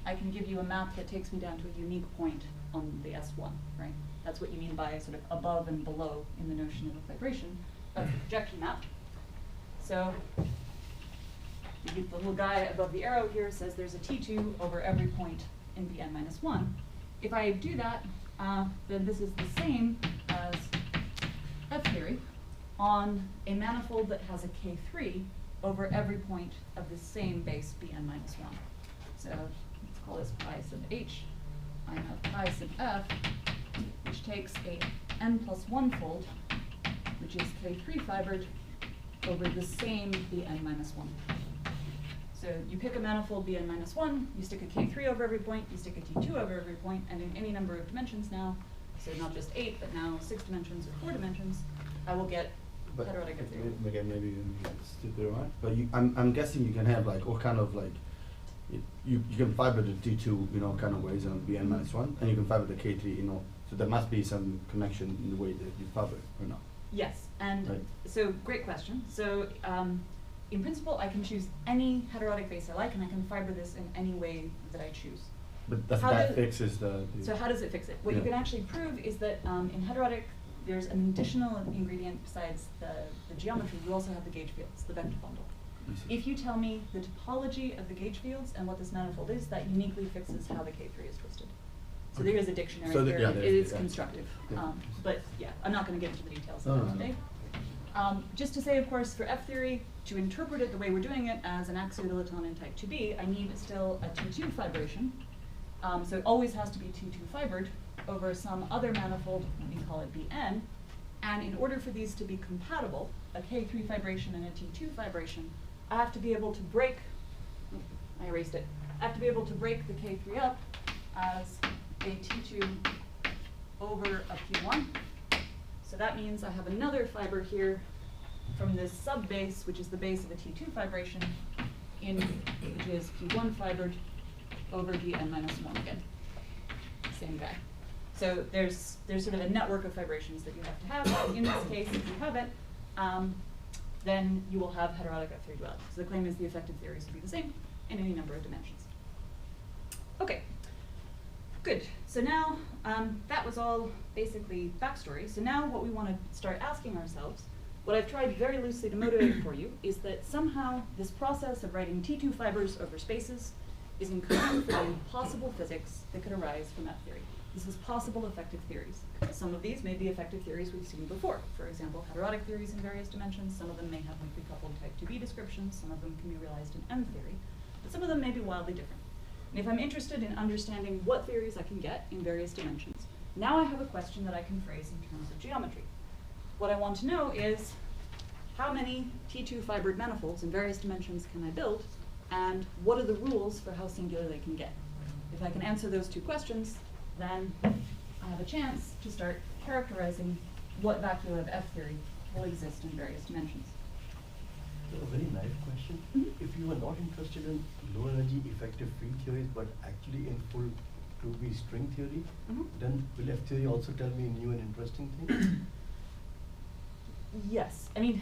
I can give you a map that takes me down to a unique point on the S1, right? That's what you mean by sort of above and below in the notion of a vibration. That's the projection map. So the little guy above the arrow here says there's a T2 over every point in Bn minus 1. If I do that, then this is the same as F theory on a manifold that has a K3 over every point of the same base Bn minus 1. So let's call this pi sub h. I have pi sub f, which takes a n plus 1 fold, which is K3 fibered over the same Bn minus 1. So you pick a manifold Bn minus 1, you stick a K3 over every point, you stick a T2 over every point, and in any number of dimensions now, so not just 8, but now 6 dimensions or 4 dimensions, I will get heterotic F theory. Again, maybe stupid, right? But I'm guessing you can have like all kind of like, you can fiber the T2, you know, kind of ways on Bn minus 1, and you can fiber the K3, you know, so there must be some connection in the way that you fiber, or not? Yes, and Right. so great question. So in principle, I can choose any heterotic base I like, and I can fiber this in any way that I choose. But How that does- fixes the. So how does it fix it? What you Yeah. can actually prove is that in heterotic, there's an additional ingredient besides the geometry. You also have the gauge fields, the vector bundle. I see. If you tell me the topology of the gauge fields and what this manifold is, that uniquely fixes how the K3 is twisted. So Okay. there is a dictionary So here. yeah, It there's- is yeah. constructive. Yeah. But yeah, I'm not going to get into the details No, of no, that no. today. Just to say, of course, for F theory, to interpret it the way we're doing it as an axiodilaton in type 2b, I need still a T2 fibration. So it always has to be T2 fibered over some other manifold, let me call it Bn. And in order for these to be compatible, a K3 fibration and a T2 fibration, I have to be able to break, I erased it, I have to be able to break the K3 up as a T2 over a P1. So that means I have another fiber here from this sub-base, which is the base of a T2 fibration, which is P1 fibered over Dn minus 1 again. Same guy. So there's sort of a network of fibrations that you have to have. In this case, if you have it, then you will have heterotic F3 duality. So the claim is the effective theories will be the same in any number of dimensions. Okay, good. So now that was all basically backstory. So now what we want to start asking ourselves, what I've tried very loosely to motivate for you, is that somehow this process of writing T2 fibers over spaces is encoding for you possible physics that could arise from F theory. This is possible effective theories. Some of these may be effective theories we've seen before. For example, heterotic theories in various dimensions. Some of them may have weakly coupled type 2b descriptions. Some of them can be realized in M theory. But some of them may be wildly different. And if I'm interested in understanding what theories I can get in various dimensions, now I have a question that I can phrase in terms of geometry. What I want to know is how many T2 fibered manifolds in various dimensions can I build, and what are the rules for how singular they can get? If I can answer those two questions, then I have a chance to start characterizing what vacua of F theory will exist in various dimensions. So a very naive question. Mhm. If you are not interested in low energy effective field theories, but actually in full 2B string theory, Mhm. then will F theory also tell me new and interesting things? Yes, I mean,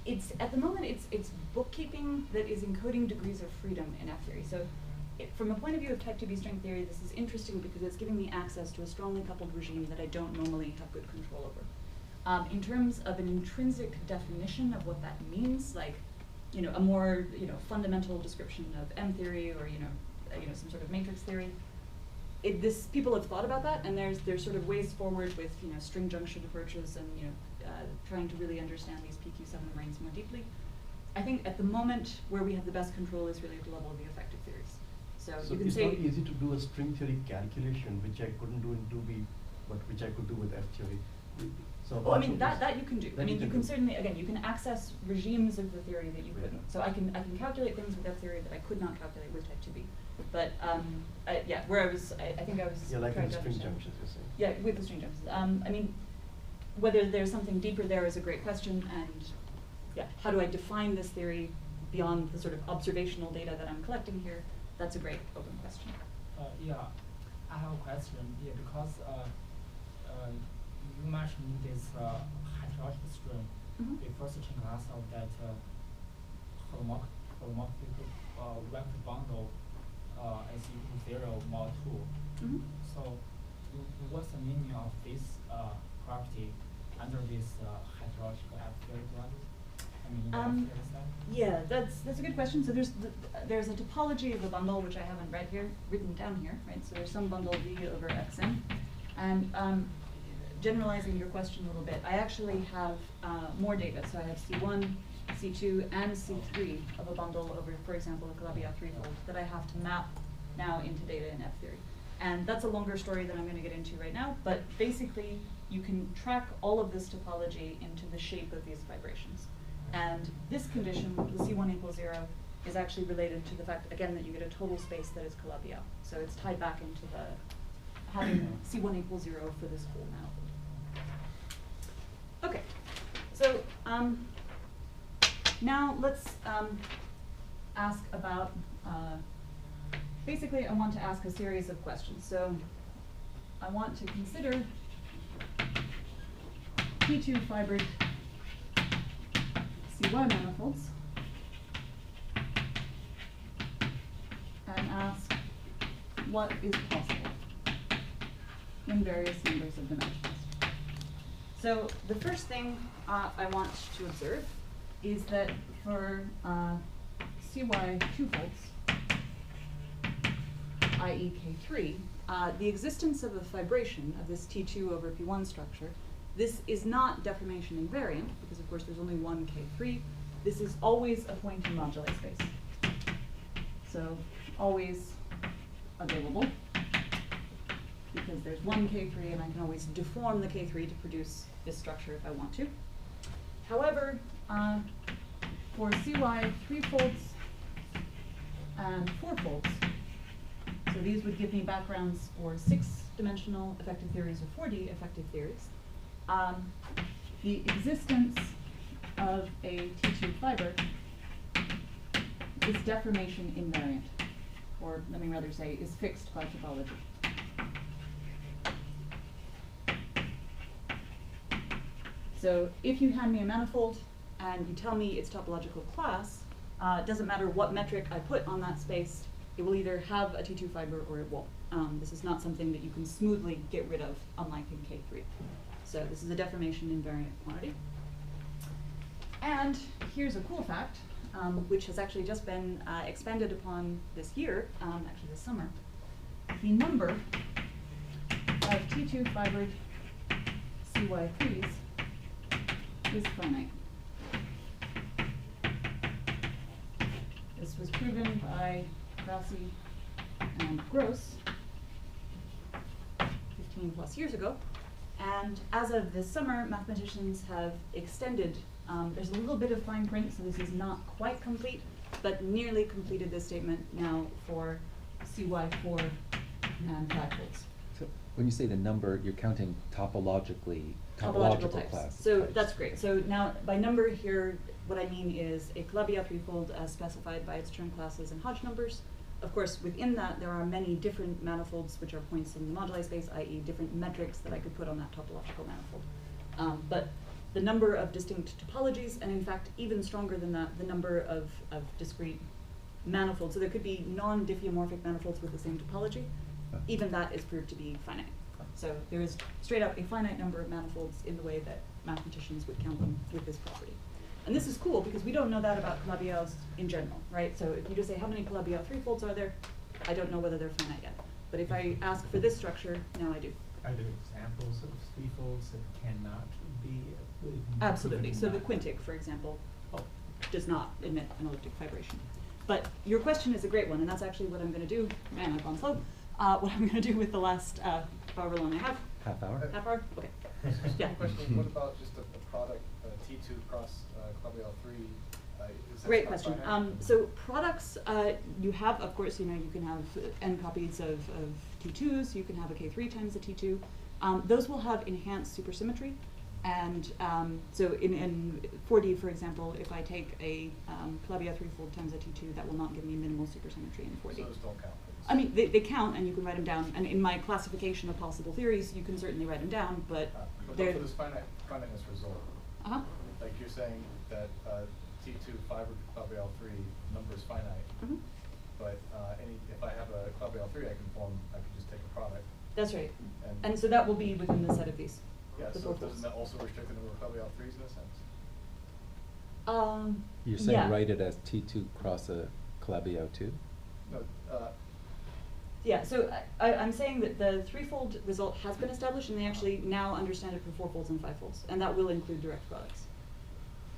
it's at the moment it's bookkeeping that is encoding degrees of freedom in F theory. So, from a point of view of type 2B string theory, this is interesting because it's giving me access to a strongly coupled regime that I don't normally have good control over. In terms of an intrinsic definition of what that means, like, a more fundamental description of M theory or some sort of matrix theory. People have thought about that, and there's sort of ways forward with string junction approaches and trying to really understand these PQ7 rings more deeply. I think at the moment where we have the best control is really at the level of the effective theories. So you can it's say not easy to do a string theory calculation, which I couldn't do in 2B, but which I could do with F theory. So well, I mean that you can do. That I mean you can do. certainly you can access regimes of the theory that you couldn't. So I can calculate things with F theory that I could not calculate with type 2B. But where I think I was Yeah, like trying in to string understand- junctions, you're saying. Yeah, with the string junctions. I mean, whether there's something deeper there is a great question, and how do I define this theory beyond the sort of observational data that I'm collecting here? That's a great open question. Yeah, I have a question. Yeah, because you mentioned this heterological string. Mhm. The first chain class of that holomorphic vector bundle is equal to 0 mod 2. Mhm. So what's the meaning of this property under this heterological F-theory duality? I mean, in the F-theory side? Yeah, that's a good question. So there's a topology of a bundle which I haven't written down here, right? So there's some bundle V over Xn, and generalizing your question a little bit, I actually have more data. So I have C1, C2, and C3 of a bundle over, for example, a Calabi-Yau threefold that I have to map now into data in F-theory. And that's a longer story than I'm going to get into right now, but basically you can track all of this topology into the shape of these vibrations. And this condition, the C1 equals 0, is actually related to the fact, again, that you get a total space that is Calabi-Yau. So it's tied back into the having C1 equals 0 for this whole manifold. Okay, so now let's ask about, basically I want to ask a series of questions. So I want to consider T2 fibered CY manifolds and ask what is possible in various numbers of dimensions. So the first thing I want to observe is that for CY twofolds, i.e. K3, the existence of a fibration of this T2 over P1 structure, this is not deformation invariant, because of course there's only one K3. This is always a point in moduli space. So always available, because there's one K3 and I can always deform the K3 to produce this structure if I want to. However, for CY threefolds and fourfolds, so these would give me backgrounds for 6-dimensional effective theories or 4D effective theories. The existence of a T2 fiber is deformation invariant, or let me rather say is fixed by topology. So if you hand me a manifold and you tell me its topological class, doesn't matter what metric I put on that space, it will either have a T2 fiber or it won't. This is not something that you can smoothly get rid of, unlike in K3. So this is a deformation invariant quantity. And here's a cool fact, which has actually just been expanded upon this year, actually this summer. The number of T2 fibered CY3s is finite. This was proven by Krause and Gross 15 plus years ago. And as of this summer, mathematicians have extended, there's a little bit of fine print, so this is not quite complete, but nearly completed this statement now for CY4 and 5-folds. So when you say the number, you're counting topological Types. class. So types. that's great. So now by number here, what I mean is a Calabi-Yau threefold as specified by its Chern classes and Hodge numbers. Of course, within that, there are many different manifolds which are points in the moduli space, i.e. different metrics that I could put on that topological manifold. But the number of distinct topologies, and in fact, even stronger than that, the number of discrete manifolds. So there could be non-diffeomorphic manifolds with the same topology. Even that is proved to be finite. So there is straight up a finite number of manifolds in the way that mathematicians would count them with this property. And this is cool because we don't know that about Calabi-Yaus in general, right? So if you just say how many Calabi-Yau threefolds are there, I don't know whether they're finite yet. But if I ask for this structure, now I do. Are there examples of threefolds that cannot be? Absolutely. So the quintic, for example, does not emit an elliptic fibration. But your question is a great one, and that's actually what I'm going to do. Man, I've gone slow. What I'm going to do with the last however long I have. Half hour? Half hour? Okay. Yeah. Question, what about just a product, T2 cross Calabi-Yau 3? Is that Great not question. finite? So products, you have, of course, you can have n copies of T2s. You can have a K3 times a T2. Those will have enhanced supersymmetry. And so in 4D, for example, if I take a Calabi-Yau threefold times a T2, that will not give me minimal supersymmetry in 4D. So those don't count. I mean, they count, and you can write them down. And in my classification of possible theories, you can certainly write them down, but But they're... for this finiteness result, Uh-huh. like you're saying that T2 fiber Calabi-Yau 3 number is finite, Mhm. but if I have a Calabi-Yau 3 I can just take a product. That's right. And- And so that will be within the set of these. Yeah, the so four doesn't folds. that also restrict the number of Calabi-Yau 3s in a sense? You're saying yeah. write it as T2 cross a Calabi-Yau 2? No, Yeah, so I'm saying that the threefold result has been established, and they actually now understand it for fourfolds and fivefolds, and that will include direct products,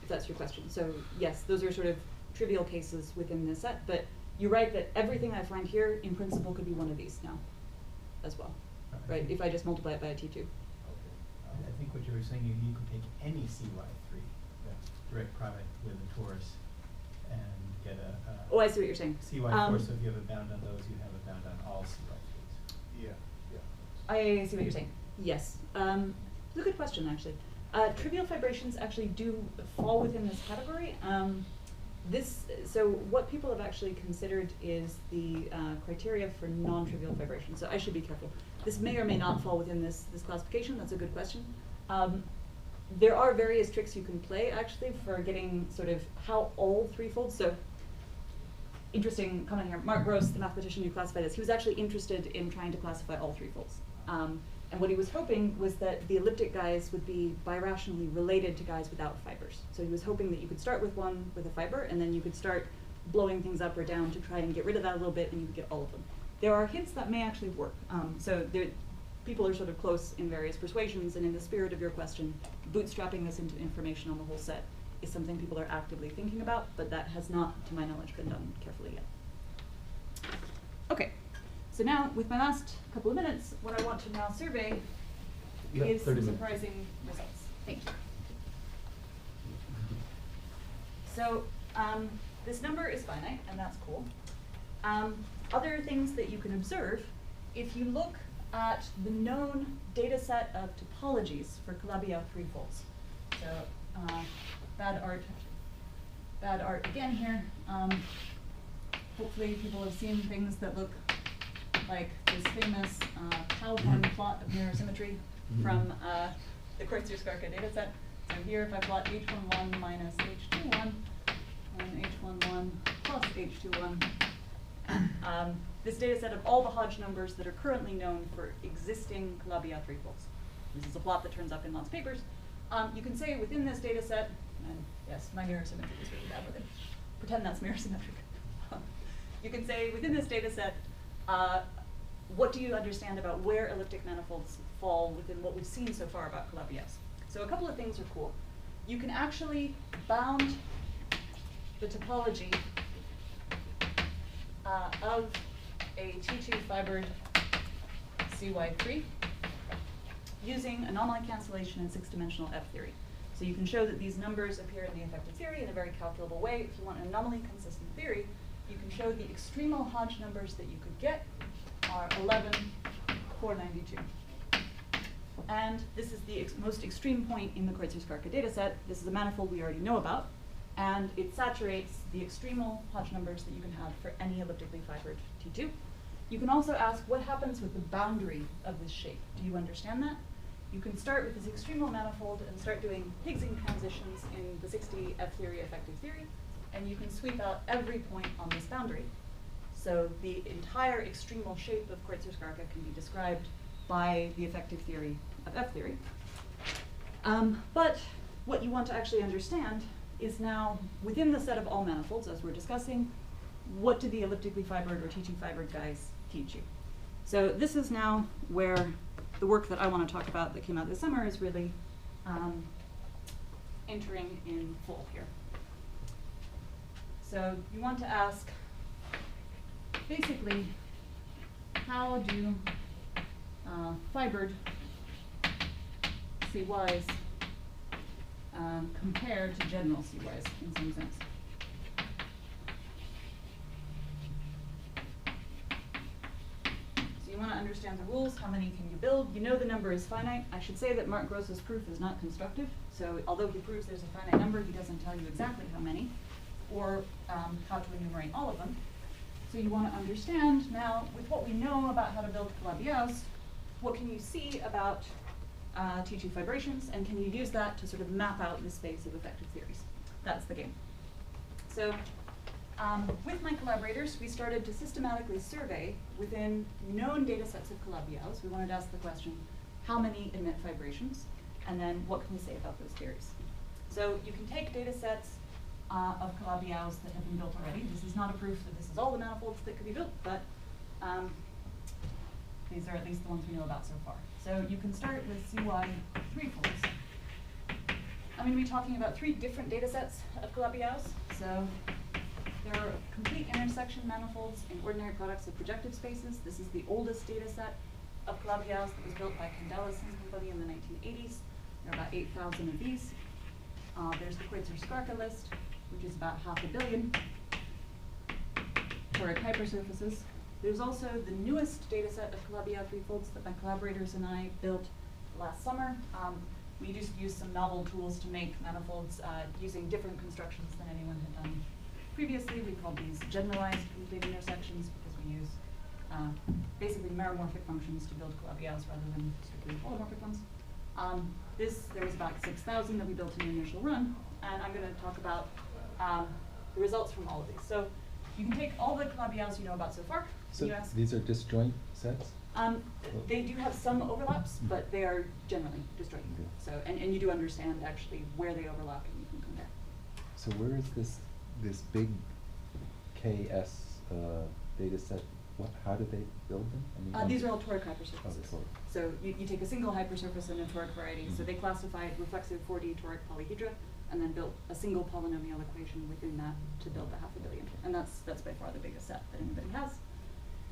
if that's your question. So yes, those are sort of trivial cases within this set, but you're right that everything I find here, in principle, could be one of these now, as well, right? If I just multiply it by a T2. I think what you were saying, you could take any CY3 direct product with a torus and get a Oh, I see what you're saying. CY4, so if you have a bound on those, you have a bound on all CY3s. yeah, yeah. I see what you're saying. Yes. It's a good question, actually. Trivial fibrations actually do fall within this category. So what people have actually considered is the criteria for non-trivial fibration. So I should be careful. This may or may not fall within this classification. That's a good question. There are various tricks you can play, actually, for getting sort of how all threefolds. So interesting comment here. Mark Gross, the mathematician who classified this, he was actually interested in trying to classify all threefolds. And what he was hoping was that the elliptic guys would be birationally related to guys without fibers. So he was hoping that you could start with one with a fiber, and then you could start blowing things up or down to try and get rid of that a little bit, and you could get all of them. There are hints that may actually work. People are sort of close in various persuasions, and in the spirit of your question, bootstrapping this into information on the whole set is something people are actively thinking about, but that has not, to my knowledge, been done carefully yet. Okay, so now, with my last couple of minutes, what I want to now survey is some surprising results. Thank you. So, this number is finite, and that's cool. Other things that you can observe, if you look at the known data set of topologies for Calabi-Yau threefolds. So, bad art again here. Hopefully people have seen things that look like this famous Calhorn plot of mirror symmetry from the Kreutzer-Skarka data set. So here if I plot H11 minus H21 and H11 plus H21, this data set of all the Hodge numbers that are currently known for existing Calabi-Yau threefolds. This is a plot that turns up in lots of papers. You can say within this data set, and yes, my mirror symmetry is really bad with it. Pretend that's mirror symmetric. You can say within this data set, what do you understand about where elliptic manifolds fall within what we've seen so far about Calabi-Yaus? So a couple of things are cool. You can actually bound the topology of a T2 fibered CY3 using anomaly cancellation and six-dimensional F theory. So you can show that these numbers appear in the effective theory in a very calculable way. If you want an anomaly consistent theory, you can show the extremal Hodge numbers that you could get are 11, 492. And this is the most extreme point in the Kreutzer-Skarka data set. This is a manifold we already know about, and it saturates the extremal Hodge numbers that you can have for any elliptically fibered T2. You can also ask what happens with the boundary of this shape. Do you understand that? You can start with this extremal manifold and start doing Higgsing transitions in the 60 F theory effective theory, and you can sweep out every point on this boundary. So the entire extremal shape of Kreutzer-Skarka can be described by the effective theory of F theory. But what you want to actually understand is now, within the set of all manifolds, as we're discussing, what do the elliptically fibered or T2 fibered guys teach you? So this is now where the work that I want to talk about that came out this summer is really entering in full here. So you want to ask, basically, how do fibered CYs compare to general CYs in some sense? So you want to to understand the rules. How many can you build? You know the number is finite. I should say that Mark Gross's proof is not constructive. So although he proves there's a finite number, he doesn't tell you exactly how many or how to enumerate all of them. So you want to understand now, with what we know about how to build Calabi-Yau's, what can you see about T2 fibrations, and can you use that to sort of map out the space of effective theories? That's the game. So with my collaborators, we started to systematically survey within known data sets of Calabi-Yau's. We wanted to ask the question, how many emit fibrations? And then what can we say about those theories? So you can take data sets of Calabi-Yau's that have been built already. This is not a proof that this is all the manifolds that could be built, but these are at least the ones we know about so far. So you can start with CY threefolds. I'm going to be talking about 3 different data sets of Calabi-Yau's. So there are complete intersection manifolds in ordinary products of projective spaces. This is the oldest data set of Calabi-Yau's that was built by Candelas and company in the 1980s. There are about 8,000 of these. There's the Kreutzer-Skarka list, which is about 500 million toric hypersurfaces. There's also the newest data set of Calabi-Yau threefolds that my collaborators and I built last summer. We just used some novel tools to make manifolds using different constructions than anyone had done previously. We called these generalized complete intersections because we use basically meromorphic functions to build Calabi-Yau's rather than strictly holomorphic ones. There was about 6,000 that we built in the initial run, and I'm going to talk about the results from all of these. So you can take all the Calabi-Yau's you know about so far. So you ask, these are disjoint sets? they do have some overlaps, but they are generally disjoint. Okay. So, and you do understand actually where they overlap, and you can compare. So where is this big KS data set? How do they build them? I mean, These are all toric hypersurfaces. Oh, toric. So you take a single hypersurface and a toric variety. So they classified reflexive 4D toric polyhedra, and then built a single polynomial equation within that to build the 500 million. And that's by far the biggest set that anybody has.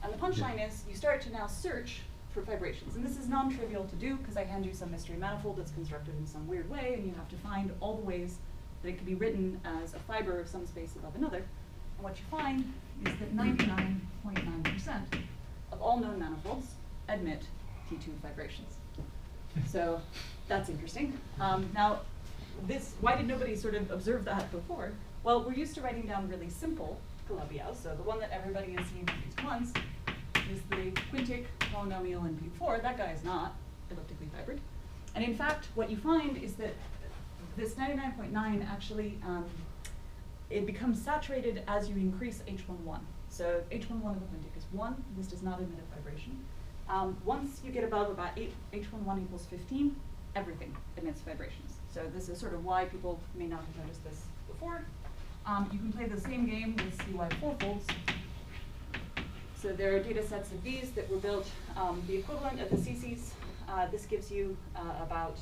And the punchline is you start to now search for fibrations. And this is non-trivial to do because I hand you some mystery manifold that's constructed in some weird way, and you have to find all the ways that it could be written as a fiber of some space above another. And what you find is that 99.9% of all known manifolds admit T2 fibrations. So that's interesting. Now, why did nobody sort of observe that before? Well, we're used to writing down really simple Calabi-Yau's. So the one that everybody has seen at least once is the quintic polynomial in P4. That guy is not elliptically fibred. And in fact, what you find is that this 99.9 actually, it becomes saturated as you increase H11. So H11 of the quintic is 1. This does not emit a vibration. Once you get above about H11 equals 15, everything emits vibrations. So this is sort of why people may not have noticed this before. You can play the same game with CY fourfolds. So there are data sets of these that were built, the equivalent of the CCs. This gives you about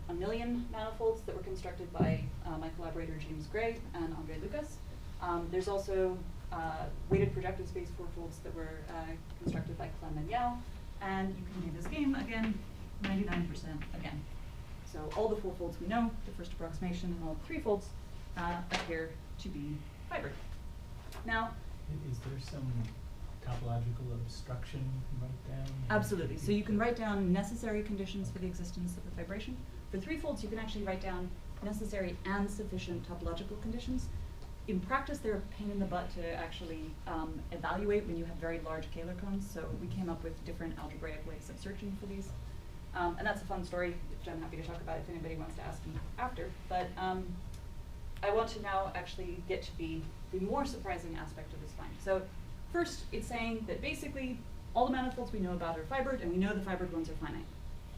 1 million manifolds that were constructed by my collaborator James Gray and Andre Lucas. There's also weighted projective space fourfolds that were constructed by Clem and Yao. And you can do this game again, 99% again. So all the fourfolds we know, the first approximation, and all the threefolds appear to be fibered. Now, is there some topological obstruction you can write down? Absolutely. So you can write down necessary conditions for the existence of the vibration. For threefolds, you can actually write down necessary and sufficient topological conditions. In practice, they're a pain in the butt to actually evaluate when you have very large Kähler cones. So we came up with different algebraic ways of searching for these. And that's a fun story, which I'm happy to talk about if anybody wants to ask me after. But I want to now actually get to the more surprising aspect of this finding. So first, it's saying that basically all the manifolds we know about are fibered, and we know the fibered ones are finite.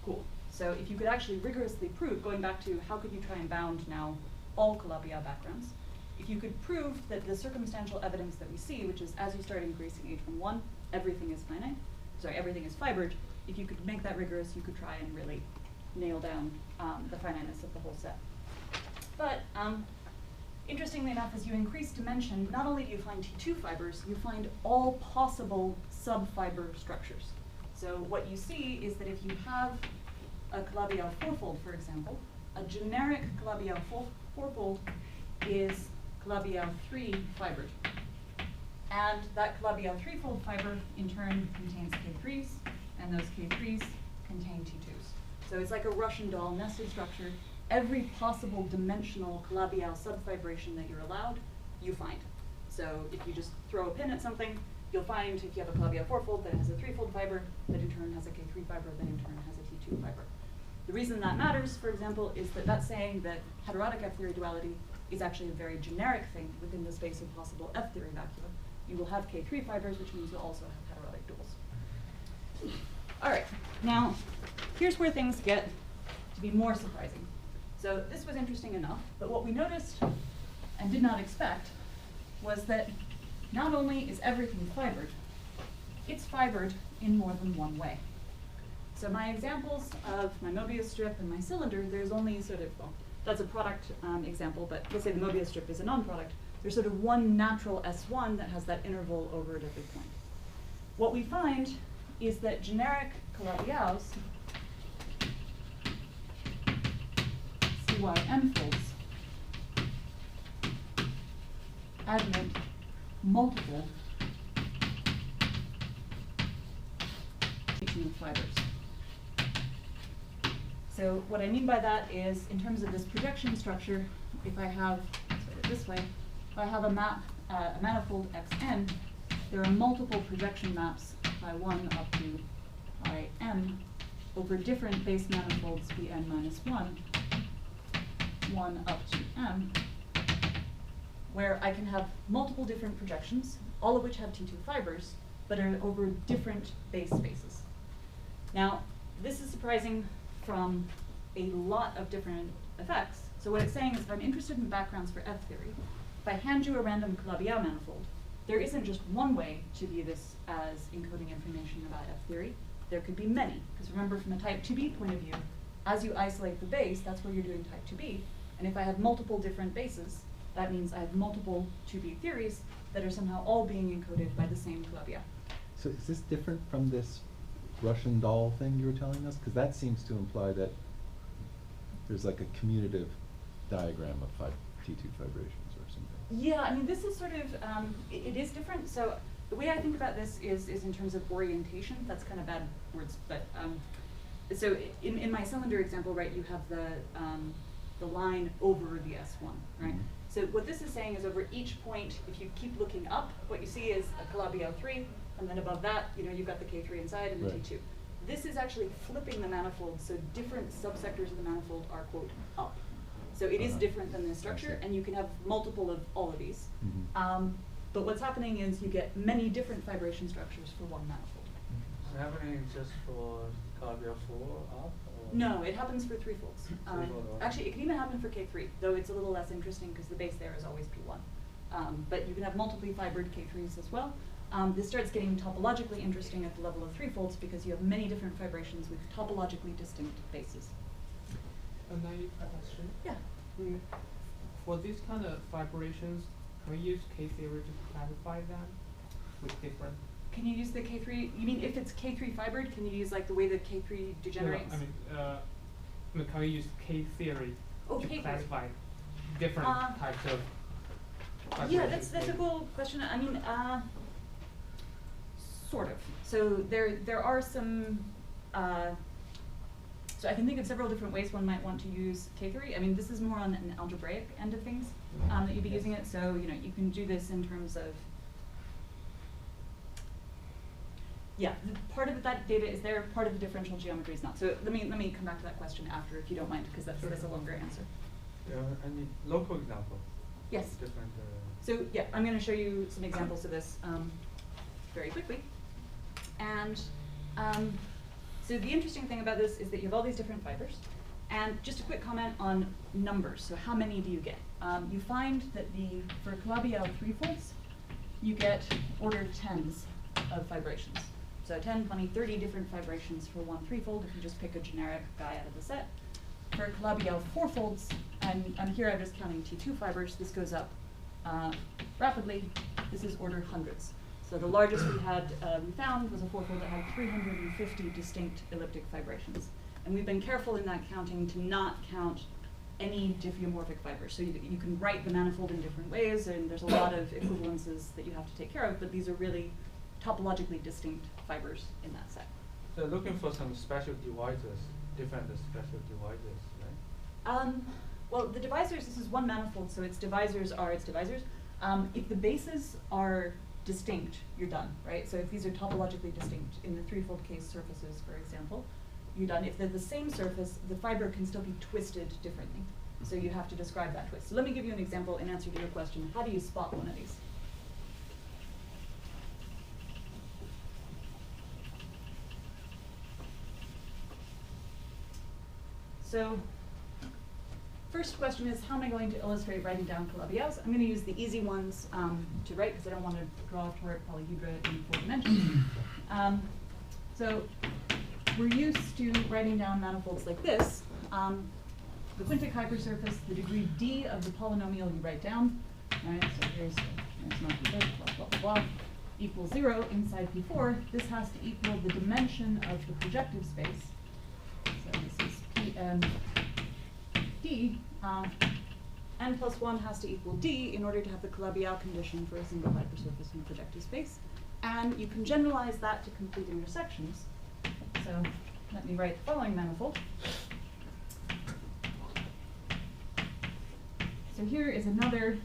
Cool. So if you could actually rigorously prove, going back to how could you try and bound now all Calabi-Yau backgrounds, if you could prove that the circumstantial evidence that we see, which is as you start increasing H11, everything is finite, everything is fibered, if you could make that rigorous, you could try and really nail down the finiteness of the whole set. But interestingly enough, as you increase dimension, not only do you find T2 fibers, you find all possible sub-fiber structures. So what you see is that if you have a Calabi-Yau fourfold, for example, a generic Calabi-Yau fourfold is Calabi-Yau 3 fibered. And that Calabi-Yau threefold fiber in turn contains K3s, and those K3s contain T2s. So it's like a Russian doll nested structure. Every possible dimensional Calabi-Yau subfibration that you're allowed, you find. So if you just throw a pin at something, you'll find if you have a Calabi-Yau fourfold that has a threefold fiber, that in turn has a K3 fiber, that in turn has a T2 fiber. The reason that matters, for example, is that that's saying that heterotic F-theory duality is actually a very generic thing within the space of possible F-theory vacua. You will have K3 fibers, which means you'll also have heterotic duals. All right, now here's where things get to be more surprising. So this was interesting enough, but what we noticed and did not expect was that not only is everything fibered, it's fibered in more than one way. So my examples of my Mobius strip and my cylinder, there's only sort of, well, that's a product example, but let's say the Mobius strip is a non-product. There's sort of one natural S1 that has that interval over at every point. What we find is that generic Calabi-Yaus, CYN folds, admit multiple teaching fibers. So what I mean by that is, in terms of this projection structure, if I have, let's write it this way, if I have a map, a manifold Xn, there are multiple projection maps phi 1 up to phi m over different base manifolds Bn minus 1 up to m, where I can have multiple different projections, all of which have T2 fibers, but are over different base spaces. Now, this is surprising from a lot of different effects. So what it's saying is, if I'm interested in backgrounds for F-theory, if I hand you a random Calabi-Yau manifold, there isn't just one way to view this as encoding information about F-theory. There could be many, because remember, from a type 2b point of view, as you isolate the base, that's where you're doing type 2b. And if I have multiple different bases, that means I have multiple 2b theories that are somehow all being encoded by the same Calabi-Yau. So is this different from this Russian doll thing you were telling us? Because that seems to imply that there's like a commutative diagram of T2 fibrations or something. Yeah, I mean, this is sort of, it is different. So the way I think about this is in terms of orientation. That's kind of bad words, but so in my cylinder example, right, you have the line over the S1, right? Mm-hmm. So what this is saying is, over each point, if you keep looking up, what you see is a Calabi-Yau 3, and then above that, you know, you've got the K3 inside and the Right. T2. This is actually flipping the manifold, so different subsectors of the manifold are, quote, up. So it is different than this structure, and you can have multiple of all of these. Mm-hmm. But what's happening is you get many different vibration structures for one manifold. Is it happening just for Calabi-Yau 4 up? Or? No, it happens for threefolds. Threefold, okay. Actually, it can even happen for K3, though it's a little less interesting because the base there is always P1. But you can have multiply fibered K3s as well. This starts getting topologically interesting at the level of threefolds because you have many different fibrations with topologically distinct bases. And I have a question. Yeah. For these kind of vibrations, can we use K-theory to clarify them with different? Can you use the K3? You mean if it's K3 fibered, can you use like the way that K3 degenerates? No, I mean, can we use K-theory Oh, to K-theory. classify different types of Yeah, vibrations? that's a cool question. I mean, sort of. So there are some. So I can think of several different ways one might want to use K3. I mean, this is more on an algebraic end of things that you'd be using it. So you know, you can do this in terms of. Yeah, part of that data is there. Part of the differential geometry is not. So let me come back to that question after, if you don't mind, because that's a longer answer. Any local example? Yes. Different. So yeah, I'm going to show you some examples of this very quickly. And so the interesting thing about this is that you have all these different fibers. And just a quick comment on numbers. So how many do you get? You find that for Calabi-Yau threefolds, you get ordered tens of vibrations. So 10, 20, 30 different vibrations for one threefold if you just pick a generic guy out of the set. For Calabi-Yau fourfolds, and here I'm just counting T2 fibers, this goes up rapidly. This is ordered hundreds. So the largest we found was a fourfold that had 350 distinct elliptic vibrations. And we've been careful in that counting to not count any diffeomorphic fiber. So you can write the manifold in different ways, and there's a lot of equivalences that you have to take care of, but these are really topologically distinct fibers in that set. So looking for some special divisors, different special divisors, right? Well, the divisors, this is one manifold, so its divisors are its divisors. If the bases are distinct, you're done, right? So if these are topologically distinct, in the threefold case surfaces, for example, you're done. If they're the same surface, the fiber can still be twisted differently. So you have to describe that twist. So let me give you an example in answer to your question. How do you spot one of these? So first question is, how am I going to illustrate writing down Calabi-Yaos? I'm going to use the easy ones to write because I don't want to draw toric polyhedra in 4 dimensions. So we're used to writing down manifolds like this. The quintic hypersurface, the degree d of the polynomial you write down. All right, so here's not blah, blah, blah, blah, equals 0 inside P4. This has to equal the dimension of the projective space. So this is Pn d. N plus 1 has to equal d in order to have the Calabi-Yau condition for a single hypersurface in projective space. And you can generalize that to complete intersections. So let me write the following manifold. So here is another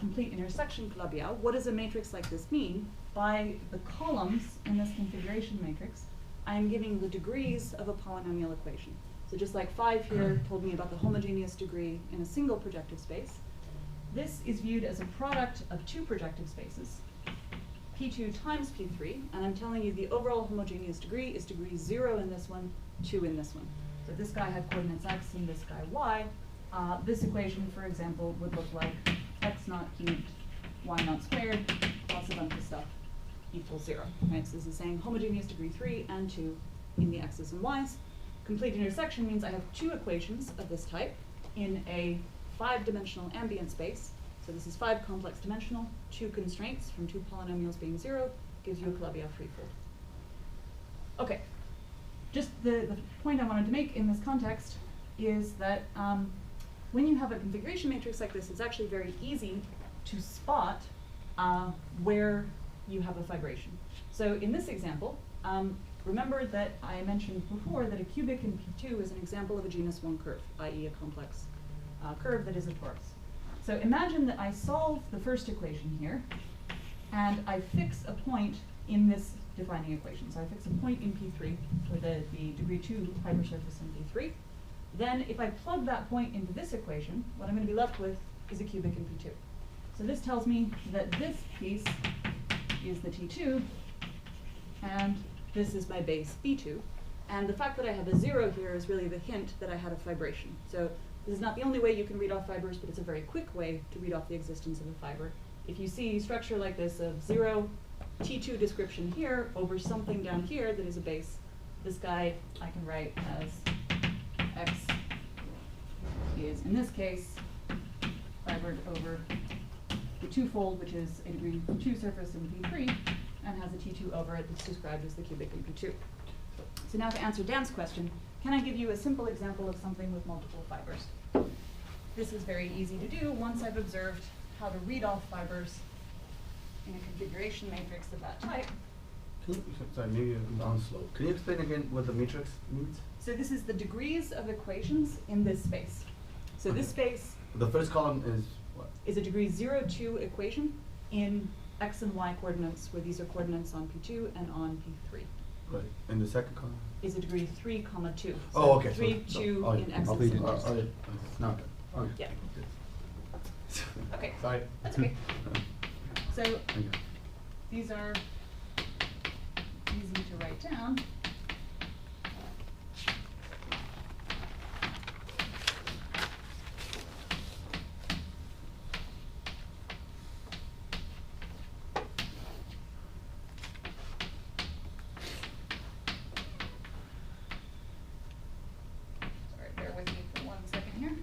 complete intersection Calabi-Yau. What does a matrix like this mean? By the columns in this configuration matrix, I am giving the degrees of a polynomial equation. So just like 5 here told me about the homogeneous degree in a single projective space, this is viewed as a product of 2 projective spaces, P2 times P3, and I'm telling you the overall homogeneous degree is degree 0 in this one, 2 in this one. So if this guy had coordinates x and this guy y, this equation, for example, would look like x naught cubed, y naught squared, plus a bunch of stuff equals 0. Right? So this is saying homogeneous degree 3 and 2 in the x's and y's. Complete intersection means I have 2 equations of this type in a 5-dimensional ambient space. So this is 5 complex dimensional, 2 constraints from 2 polynomials being 0, gives you a Calabi-Yau threefold. Okay, just the point I wanted to make in this context is that when you have a configuration matrix like this, it's actually very easy to spot where you have a fibration. So in this example, remember that I mentioned before that a cubic in P2 is an example of a genus 1 curve, i.e. a complex curve that is a torus. So imagine that I solve the first equation here, and I fix a point in this defining equation. So I fix a point in P3 for the degree 2 hypersurface in P3. Then if I plug that point into this equation, what I'm going to be left with is a cubic in P2. So this tells me that this piece is the T2, and this is my base B2. And the fact that I have a 0 here is really the hint that I had a fibration. So this is not the only way you can read off fibers, but it's a very quick way to read off the existence of a fiber. If you see structure like this of 0, T2 description here over something down here that is a base, this guy I can write as x is, in this case, fibered over the twofold, which is a degree 2 surface in P3, and has a T2 over it that's described as the cubic in P2. So now to answer Dan's question, can I give you a simple example of something with multiple fibers? This is very easy to do once I've observed how to read off fibers in a configuration matrix of that type. Sorry, maybe I'm down slow. Can you explain again what the matrix means? So this is the degrees of equations in this space. So this space The first column is what? is a degree 0, 2 equation in x and y coordinates, where these are coordinates on P2 and on P3. Right. And the second column? Is a degree 3, 2. So Oh, okay. 3, So- 2 oh, in yeah. x I'll and lead y. into Oh, yeah. Now, okay. Okay. Yeah. Okay. Sorry. That's okay. So Thank you. these are easy to write down. Sorry, bear with me for 1 second here.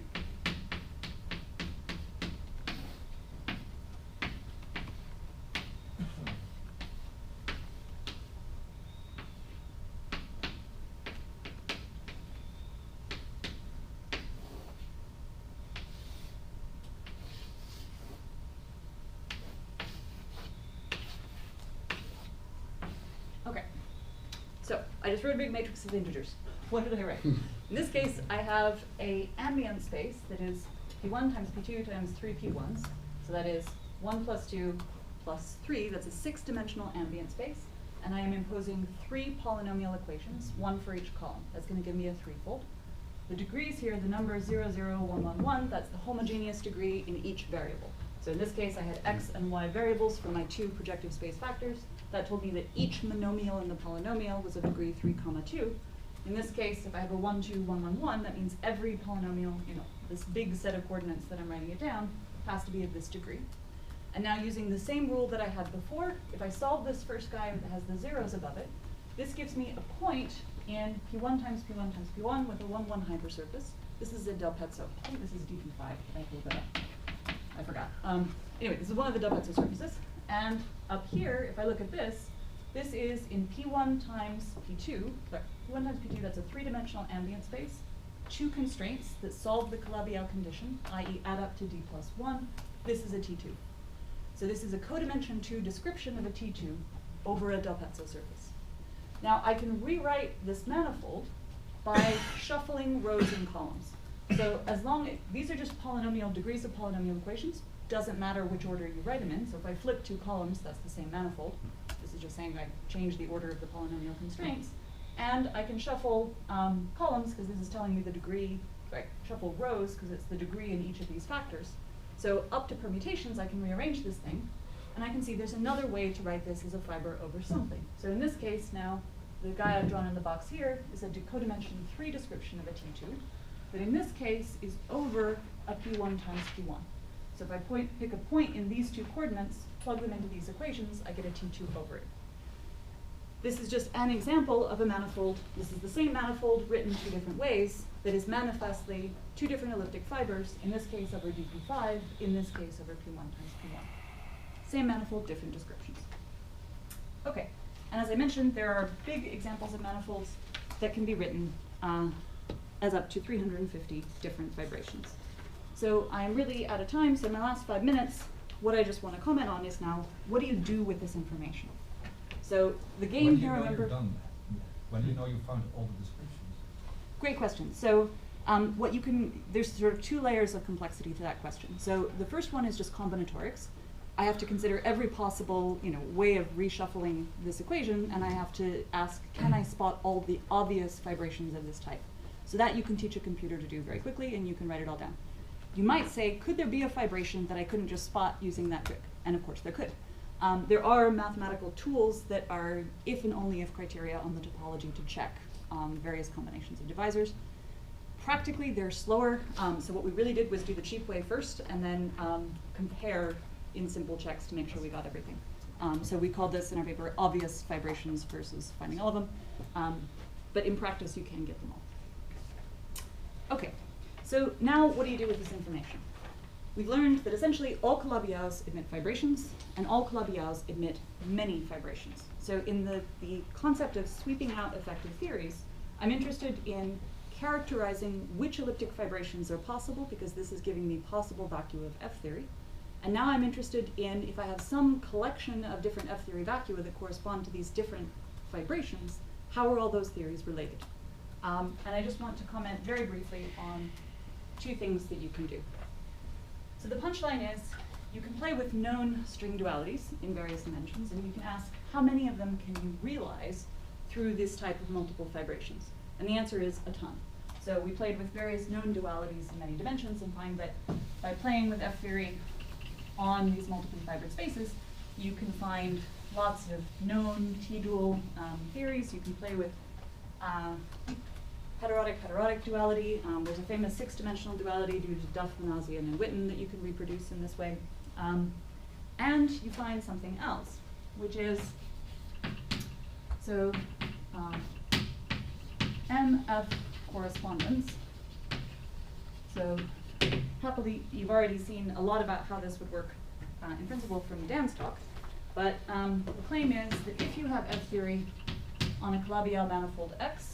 I just wrote a big matrix of integers. What did I write? In this case, I have a ambient space that is P1 times P2 times 3 P1s. So that is 1 plus 2 plus 3. That's a 6-dimensional ambient space. And I am imposing 3 polynomial equations, 1 for each column. That's going to give me a threefold. The degrees here, the number 0, 0, 1, 1, 1, that's the homogeneous degree in each variable. So in this case, I had x and y variables for my 2 projective space factors. That told me that each monomial in the polynomial was of degree 3, 2. In this case, if I have a 1, 2, 1, 1, 1, that means every polynomial, this big set of coordinates that I'm writing it down, has to be of this degree. And now using the same rule that I had before, if I solve this first guy that has the zeros above it, this gives me a point in P1 times P1 times P1 with a 1, 1 hypersurface. This is a Del Pezzo. I think this is DP5. I pulled that up. I forgot. Anyway, this is one of the Del Pezzo surfaces. And up here, if I look at this, this is in P1 times P2. Sorry, P1 times P2, that's a 3-dimensional ambient space. 2 constraints that solve the Calabi-Yau condition, i.e. add up to d plus 1. This is a T2. So this is a codimension 2 description of a T2 over a Del Pezzo surface. Now I can rewrite this manifold by shuffling rows and columns. So as long as these are just polynomial degrees of polynomial equations, doesn't matter which order you write them in. So if I flip 2 columns, that's the same manifold. This is just saying I change the order of the polynomial constraints. And I can shuffle columns, because this is telling me the degree, sorry, shuffle rows, because it's the degree in each of these factors. So up to permutations, I can rearrange this thing. And I can see there's another way to write this as a fiber over something. So in this case now, the guy I've drawn in the box here is a codimension 3 description of a T2. But in this case is over a P1 times P1. So if I pick a point in these 2 coordinates, plug them into these equations, I get a T2 over it. This is just an example of a manifold. This is the same manifold written 2 different ways that is manifestly 2 different elliptic fibers, in this case over dp5, in this case over P1 times P1. Same manifold, different descriptions. Okay, and as I mentioned, there are big examples of manifolds that can be written as up to 350 different vibrations. So I'm really out of time, so in my last 5 minutes, what I just want to comment on is now, what do you do with this information? So the game here, remember— When do you know you've done that? When do you know you found all the descriptions? Great question. So there's sort of 2 layers of complexity to that question. So the first one is just combinatorics. I have to consider every possible way of reshuffling this equation, and I have to ask, can I spot all the obvious vibrations of this type? So that you can teach a computer to do very quickly, and you can write it all down. You might say, could there be a vibration that I couldn't just spot using that trick? And of course there could. There are mathematical tools that are if and only if criteria on the topology to check various combinations of divisors. Practically, they're slower, so what we really did was do the cheap way first and then compare in simple checks to make sure we got everything. So we called this in our paper obvious vibrations versus finding all of them, but in practice you can get them all. Okay, so now what do you do with this information? We've learned that essentially all Calabi-Yaus emit vibrations, and all Calabi-Yaus emit many vibrations. So in the concept of sweeping out effective theories, I'm interested in characterizing which elliptic vibrations are possible, because this is giving me possible vacua of F-theory. And now I'm interested in, if I have some collection of different F-theory vacua that correspond to these different vibrations, how are all those theories related? And I just want to comment very briefly on 2 things that you can do. So the punchline is, you can play with known string dualities in various dimensions, and you can ask, how many of them can you realize through this type of multiple vibrations? And the answer is a ton. So we played with various known dualities in many dimensions and find that by playing with F-theory on these multiply fibered spaces, you can find lots of known T-dual theories. You can play with heterotic duality. There's a famous 6-dimensional duality due to Duff, Manassian, and Witten that you can reproduce in this way. And you find something else, which is, so MF correspondence. So happily, you've already seen a lot about how this would work in principle from Dan's talk. But the claim is that if you have F-theory on a Calabi-Yau manifold X,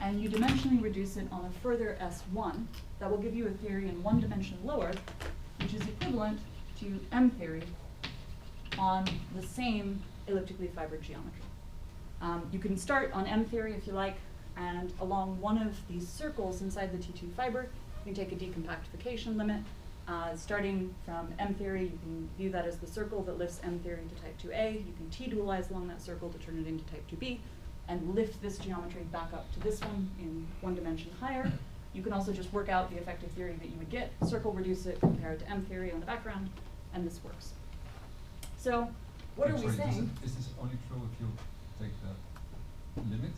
and you dimensionally reduce it on a further S1, that will give you a theory in 1 dimension lower, which is equivalent to M-theory on the same elliptically fibered geometry. You can start on M theory if you like, and along one of these circles inside the T2 fiber, you can take a decompactification limit. Starting from M theory, you can view that as the circle that lifts M theory into type 2A. You can T-dualize along that circle to turn it into type 2B, and lift this geometry back up to this one in one dimension higher. You can also just work out the effective theory that you would get, circle reduce it, compare it to M theory on the background, and this works. So what are we saying? Is this only true if you take the limit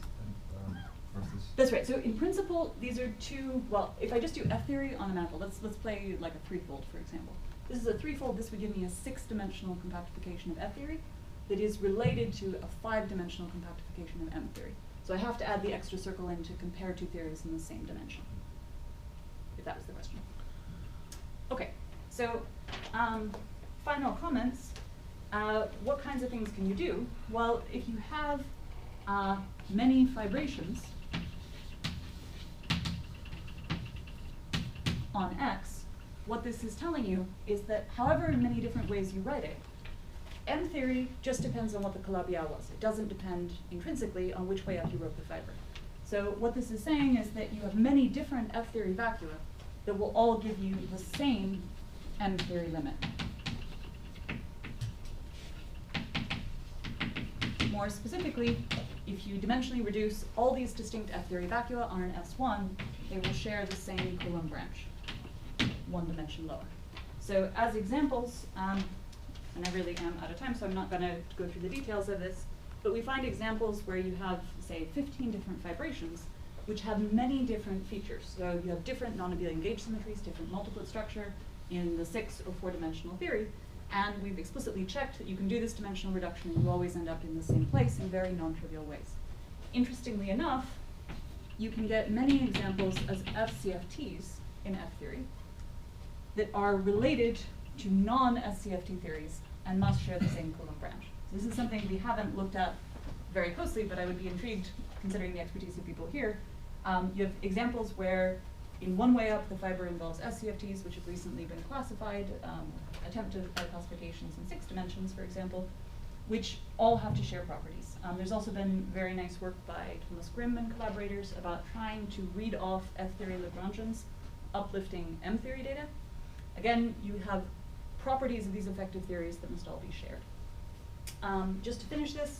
and versus? That's right. So in principle, these are two, well, if I just do F theory on a manifold, let's play like a threefold, for example. This is a threefold. This would give me a 6-dimensional compactification of F theory that is related to a 5-dimensional compactification of M theory. So I have to add the extra circle in to compare two theories in the same dimension, if that was the question. Okay, so final comments. What kinds of things can you do? Well, if you have many fibrations on X, what this is telling you is that however many different ways you write it, M theory just depends on what the Calabi-Yau was. It doesn't depend intrinsically on which way up you wrote the fiber. So what this is saying is that you have many different F theory vacua that will all give you the same M theory limit. More specifically, if you dimensionally reduce all these distinct F theory vacua on an S1, they will share the same Coulomb branch, one dimension lower. So as examples, and I really am out of time, so I'm not going to go through the details of this, but we find examples where you have, say, 15 different fibrations, which have many different features. So you have different non-abelian gauge symmetries, different multiplet structure in the 6 or 4-dimensional theory, and we've explicitly checked that you can do this dimensional reduction and you always end up in the same place in very non-trivial ways. Interestingly enough, you can get many examples as FCFTs in F theory that are related to non-SCFT theories and must share the same Coulomb branch. So this is something we haven't looked at very closely, but I would be intrigued, considering the expertise of people here. You have examples where in one way up the fiber involves SCFTs, which have recently been classified, attempted classifications in 6 dimensions, for example, which all have to share properties. There's also been very nice work by Thomas Grimm and collaborators about trying to read off F theory Lagrangians, uplifting M theory data. Again, you have properties of these effective theories that must all be shared. Just to finish this,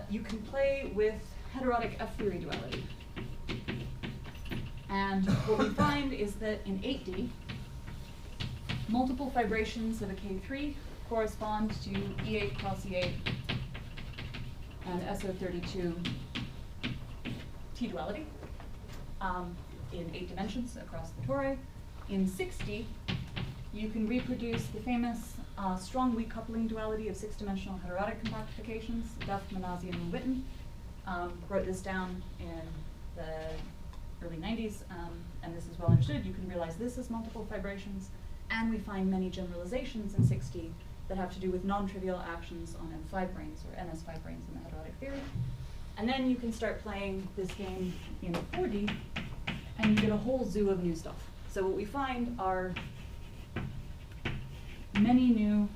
you can play with heterotic F theory duality. And what we find is that in 8D, multiple fibrations of a K3 correspond to E8 cross E8 and SO32 T-duality in 8 dimensions across the tori. In 6D, you can reproduce the famous strong weak coupling duality of 6-dimensional heterotic compactifications. Duff, Manassian, and Witten wrote this down in the early 90s, and this is well understood. You can realize this as multiple fibrations, and we find many generalizations in 6D that have to do with non-trivial actions on M5 branes or NS5 branes in the heterotic theory. And then you can start playing this game in 4D, and you get a whole zoo of new stuff. So what we find are many new,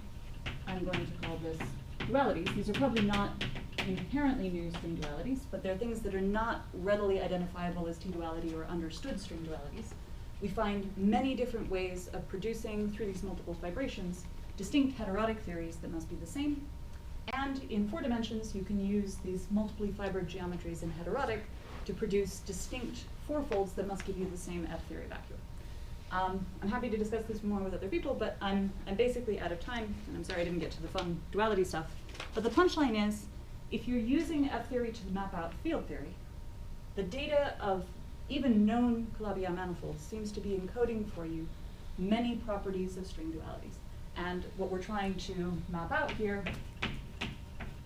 I'm going to call this dualities. These are probably not inherently new string dualities, but they're things that are not readily identifiable as T-duality or understood string dualities. We find many different ways of producing, through these multiple fibrations, distinct heterotic theories that must be the same. And in 4 dimensions, you can use these multiply fibered geometries in heterotic to produce distinct 4-folds that must give you the same F theory vacuum. I'm happy to discuss this more with other people, but I'm basically out of time, and I'm sorry I didn't get to the fun duality stuff. But the punchline is, if you're using F theory to map out field theory, the data of even known Calabi-Yau manifolds seems to be encoding for you many properties of string dualities. And what we're trying to map out here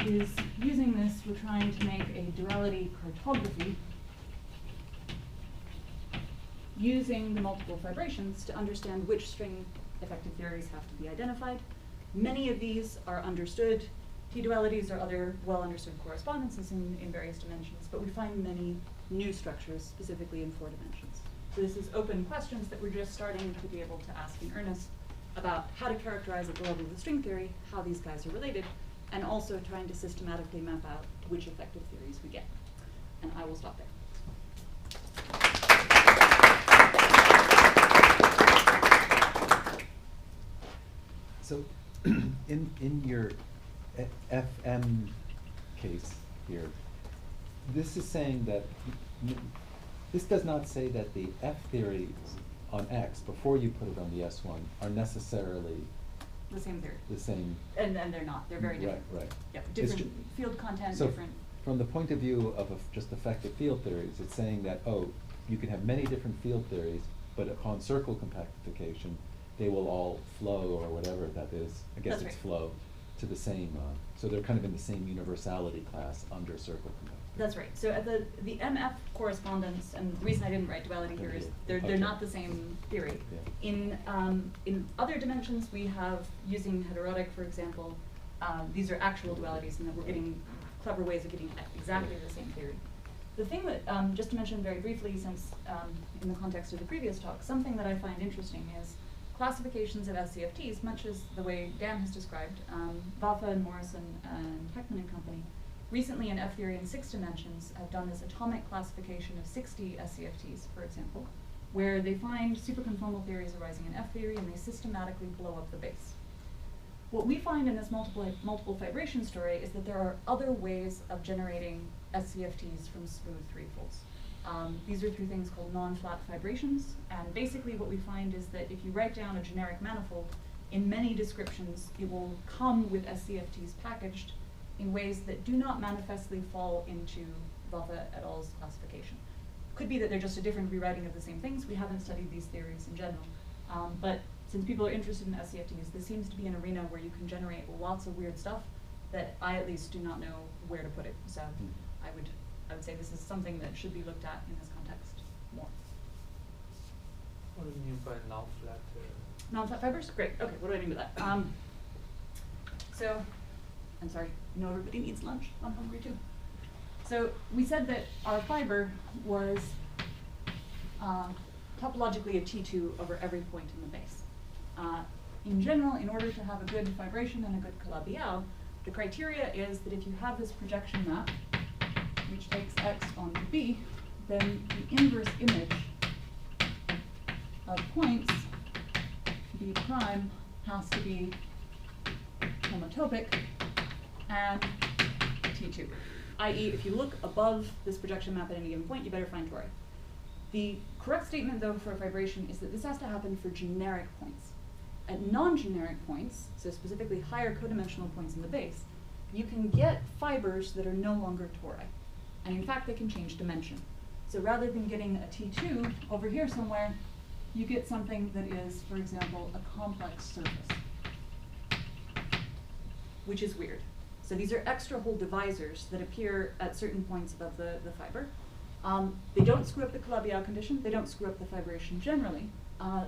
is, using this, we're trying to make a duality cartography using the multiple fibrations to understand which string effective theories have to be identified. Many of these are understood. T-dualities are other well-understood correspondences in various dimensions, but we find many new structures, specifically in 4 dimensions. So this is open questions that we're just starting to be able to ask in earnest about how to characterize at the level of the string theory how these guys are related, and also trying to systematically map out which effective theories we get. And I will stop there. So, in your FM case here, this is saying that, this does not say that the F theories on X, before you put it on the S1, are necessarily The same theory. the same. And they're not. They're very different. Right, right. Yep, It's different ju- field content, So different. from the point of view of just effective field theories, it's saying that, oh, you can have many different field theories, but upon circle compactification, they will all flow, or whatever that is, I guess That's it's right. flow, to the same, so they're kind of in the same universality class under circle compactification. That's right. So at the MF correspondence, and the reason I didn't write duality here is they're Okay. not the same theory. Yeah. In other dimensions, we have, using heterotic, for example, these are actual dualities, and that we're getting clever ways of getting exactly the same theory. The thing that, just to mention very briefly, since in the context of the previous talk, something that I find interesting is classifications of SCFTs, much as the way Dan has described. Vafa and Morrison and Heckman and company recently in F-theory in 6 dimensions have done this atomic classification of 60 SCFTs, for example, where they find superconformal theories arising in F-theory and they systematically blow up the base. What we find in this multiple fibration story is that there are other ways of generating SCFTs from smooth threefolds. These are through things called non-flat fibrations, and basically what we find is that if you write down a generic manifold, in many descriptions it will come with SCFTs packaged in ways that do not manifestly fall into Vafa et al.'s classification. Could be that they're just a different rewriting of the same things. We haven't studied these theories in general. But since people are interested in SCFTs, this seems to be an arena where you can generate lots of weird stuff that I at least do not know where to put it. So I would say this is something that should be looked at in this context more. What do you mean by non-flat? Non-flat fibers? Great. Okay, what do I mean by that? So, I'm sorry, you know everybody needs lunch. I'm hungry too. So we said that our fiber was topologically a T2 over every point in the base. In general, in order to have a good fibration and a good Calabi-Yau, the criteria is that if you have this projection map, which takes X onto B, then the inverse image of points, B prime, has to be homotopic and T2. I.e., if you look above this projection map at any given point, you better find tori. The correct statement, though, for a fibration is that this has to happen for generic points. At non-generic points, so specifically higher codimensional points in the base, you can get fibers that are no longer tori. And in fact, they can change dimension. So rather than getting a T2 over here somewhere, you get something that is, for example, a complex surface, which is weird. So these are extra hole divisors that appear at certain points above the fiber. They don't screw up the Calabi-Yau condition. They don't screw up the fibration generally.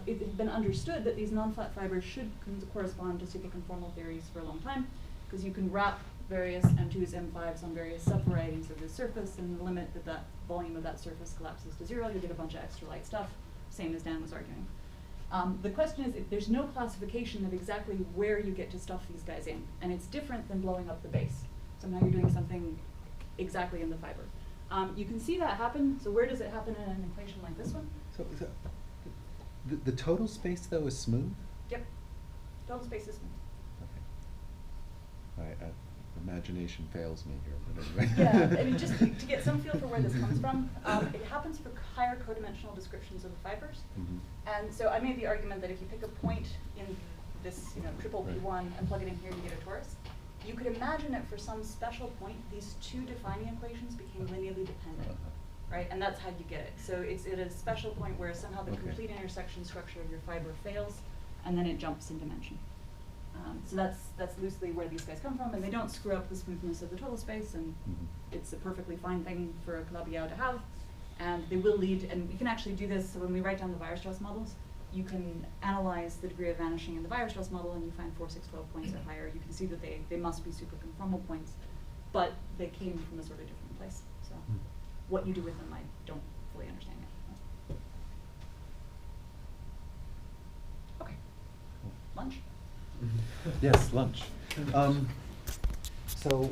It has been understood that these non-flat fibers should correspond to superconformal theories for a long time, because you can wrap various M2s, M5s on various subvarieties of the surface, and the limit that that volume of that surface collapses to 0, you get a bunch of extra light stuff, same as Dan was arguing. The question is, if there's no classification of exactly where you get to stuff these guys in, and it's different than blowing up the base. So now you're doing something exactly in the fiber. You can see that happen. So where does it happen in an equation like this one? So the total space, though, is smooth? Yep. Total space is smooth. Okay. All right. Imagination fails me here, but anyway. Yeah, I mean, just to get some feel for where this comes from, it happens for higher codimensional descriptions of the fibers. And so I made the argument that if you pick a point in this, triple P1 and plug it in here, you get a torus. You could imagine it for some special point, these two defining equations became linearly dependent, right? And that's how you get it. So it's at a special point where somehow the complete intersection structure of your fiber fails, and then it jumps in dimension. So that's loosely where these guys come from, and they don't screw up the smoothness of the total space, and it's a perfectly fine thing for a Calabi-Yau to have. And they will lead, and we can actually do this, so when we write down the Weierstrass models, you can analyze the degree of vanishing in the Weierstrass model, and you find 4, 6, 12 points or higher. You can see that they must be superconformal points, but they came from a sort of different place. So what you do with them, I don't fully understand yet. Okay, lunch? Yes, lunch. So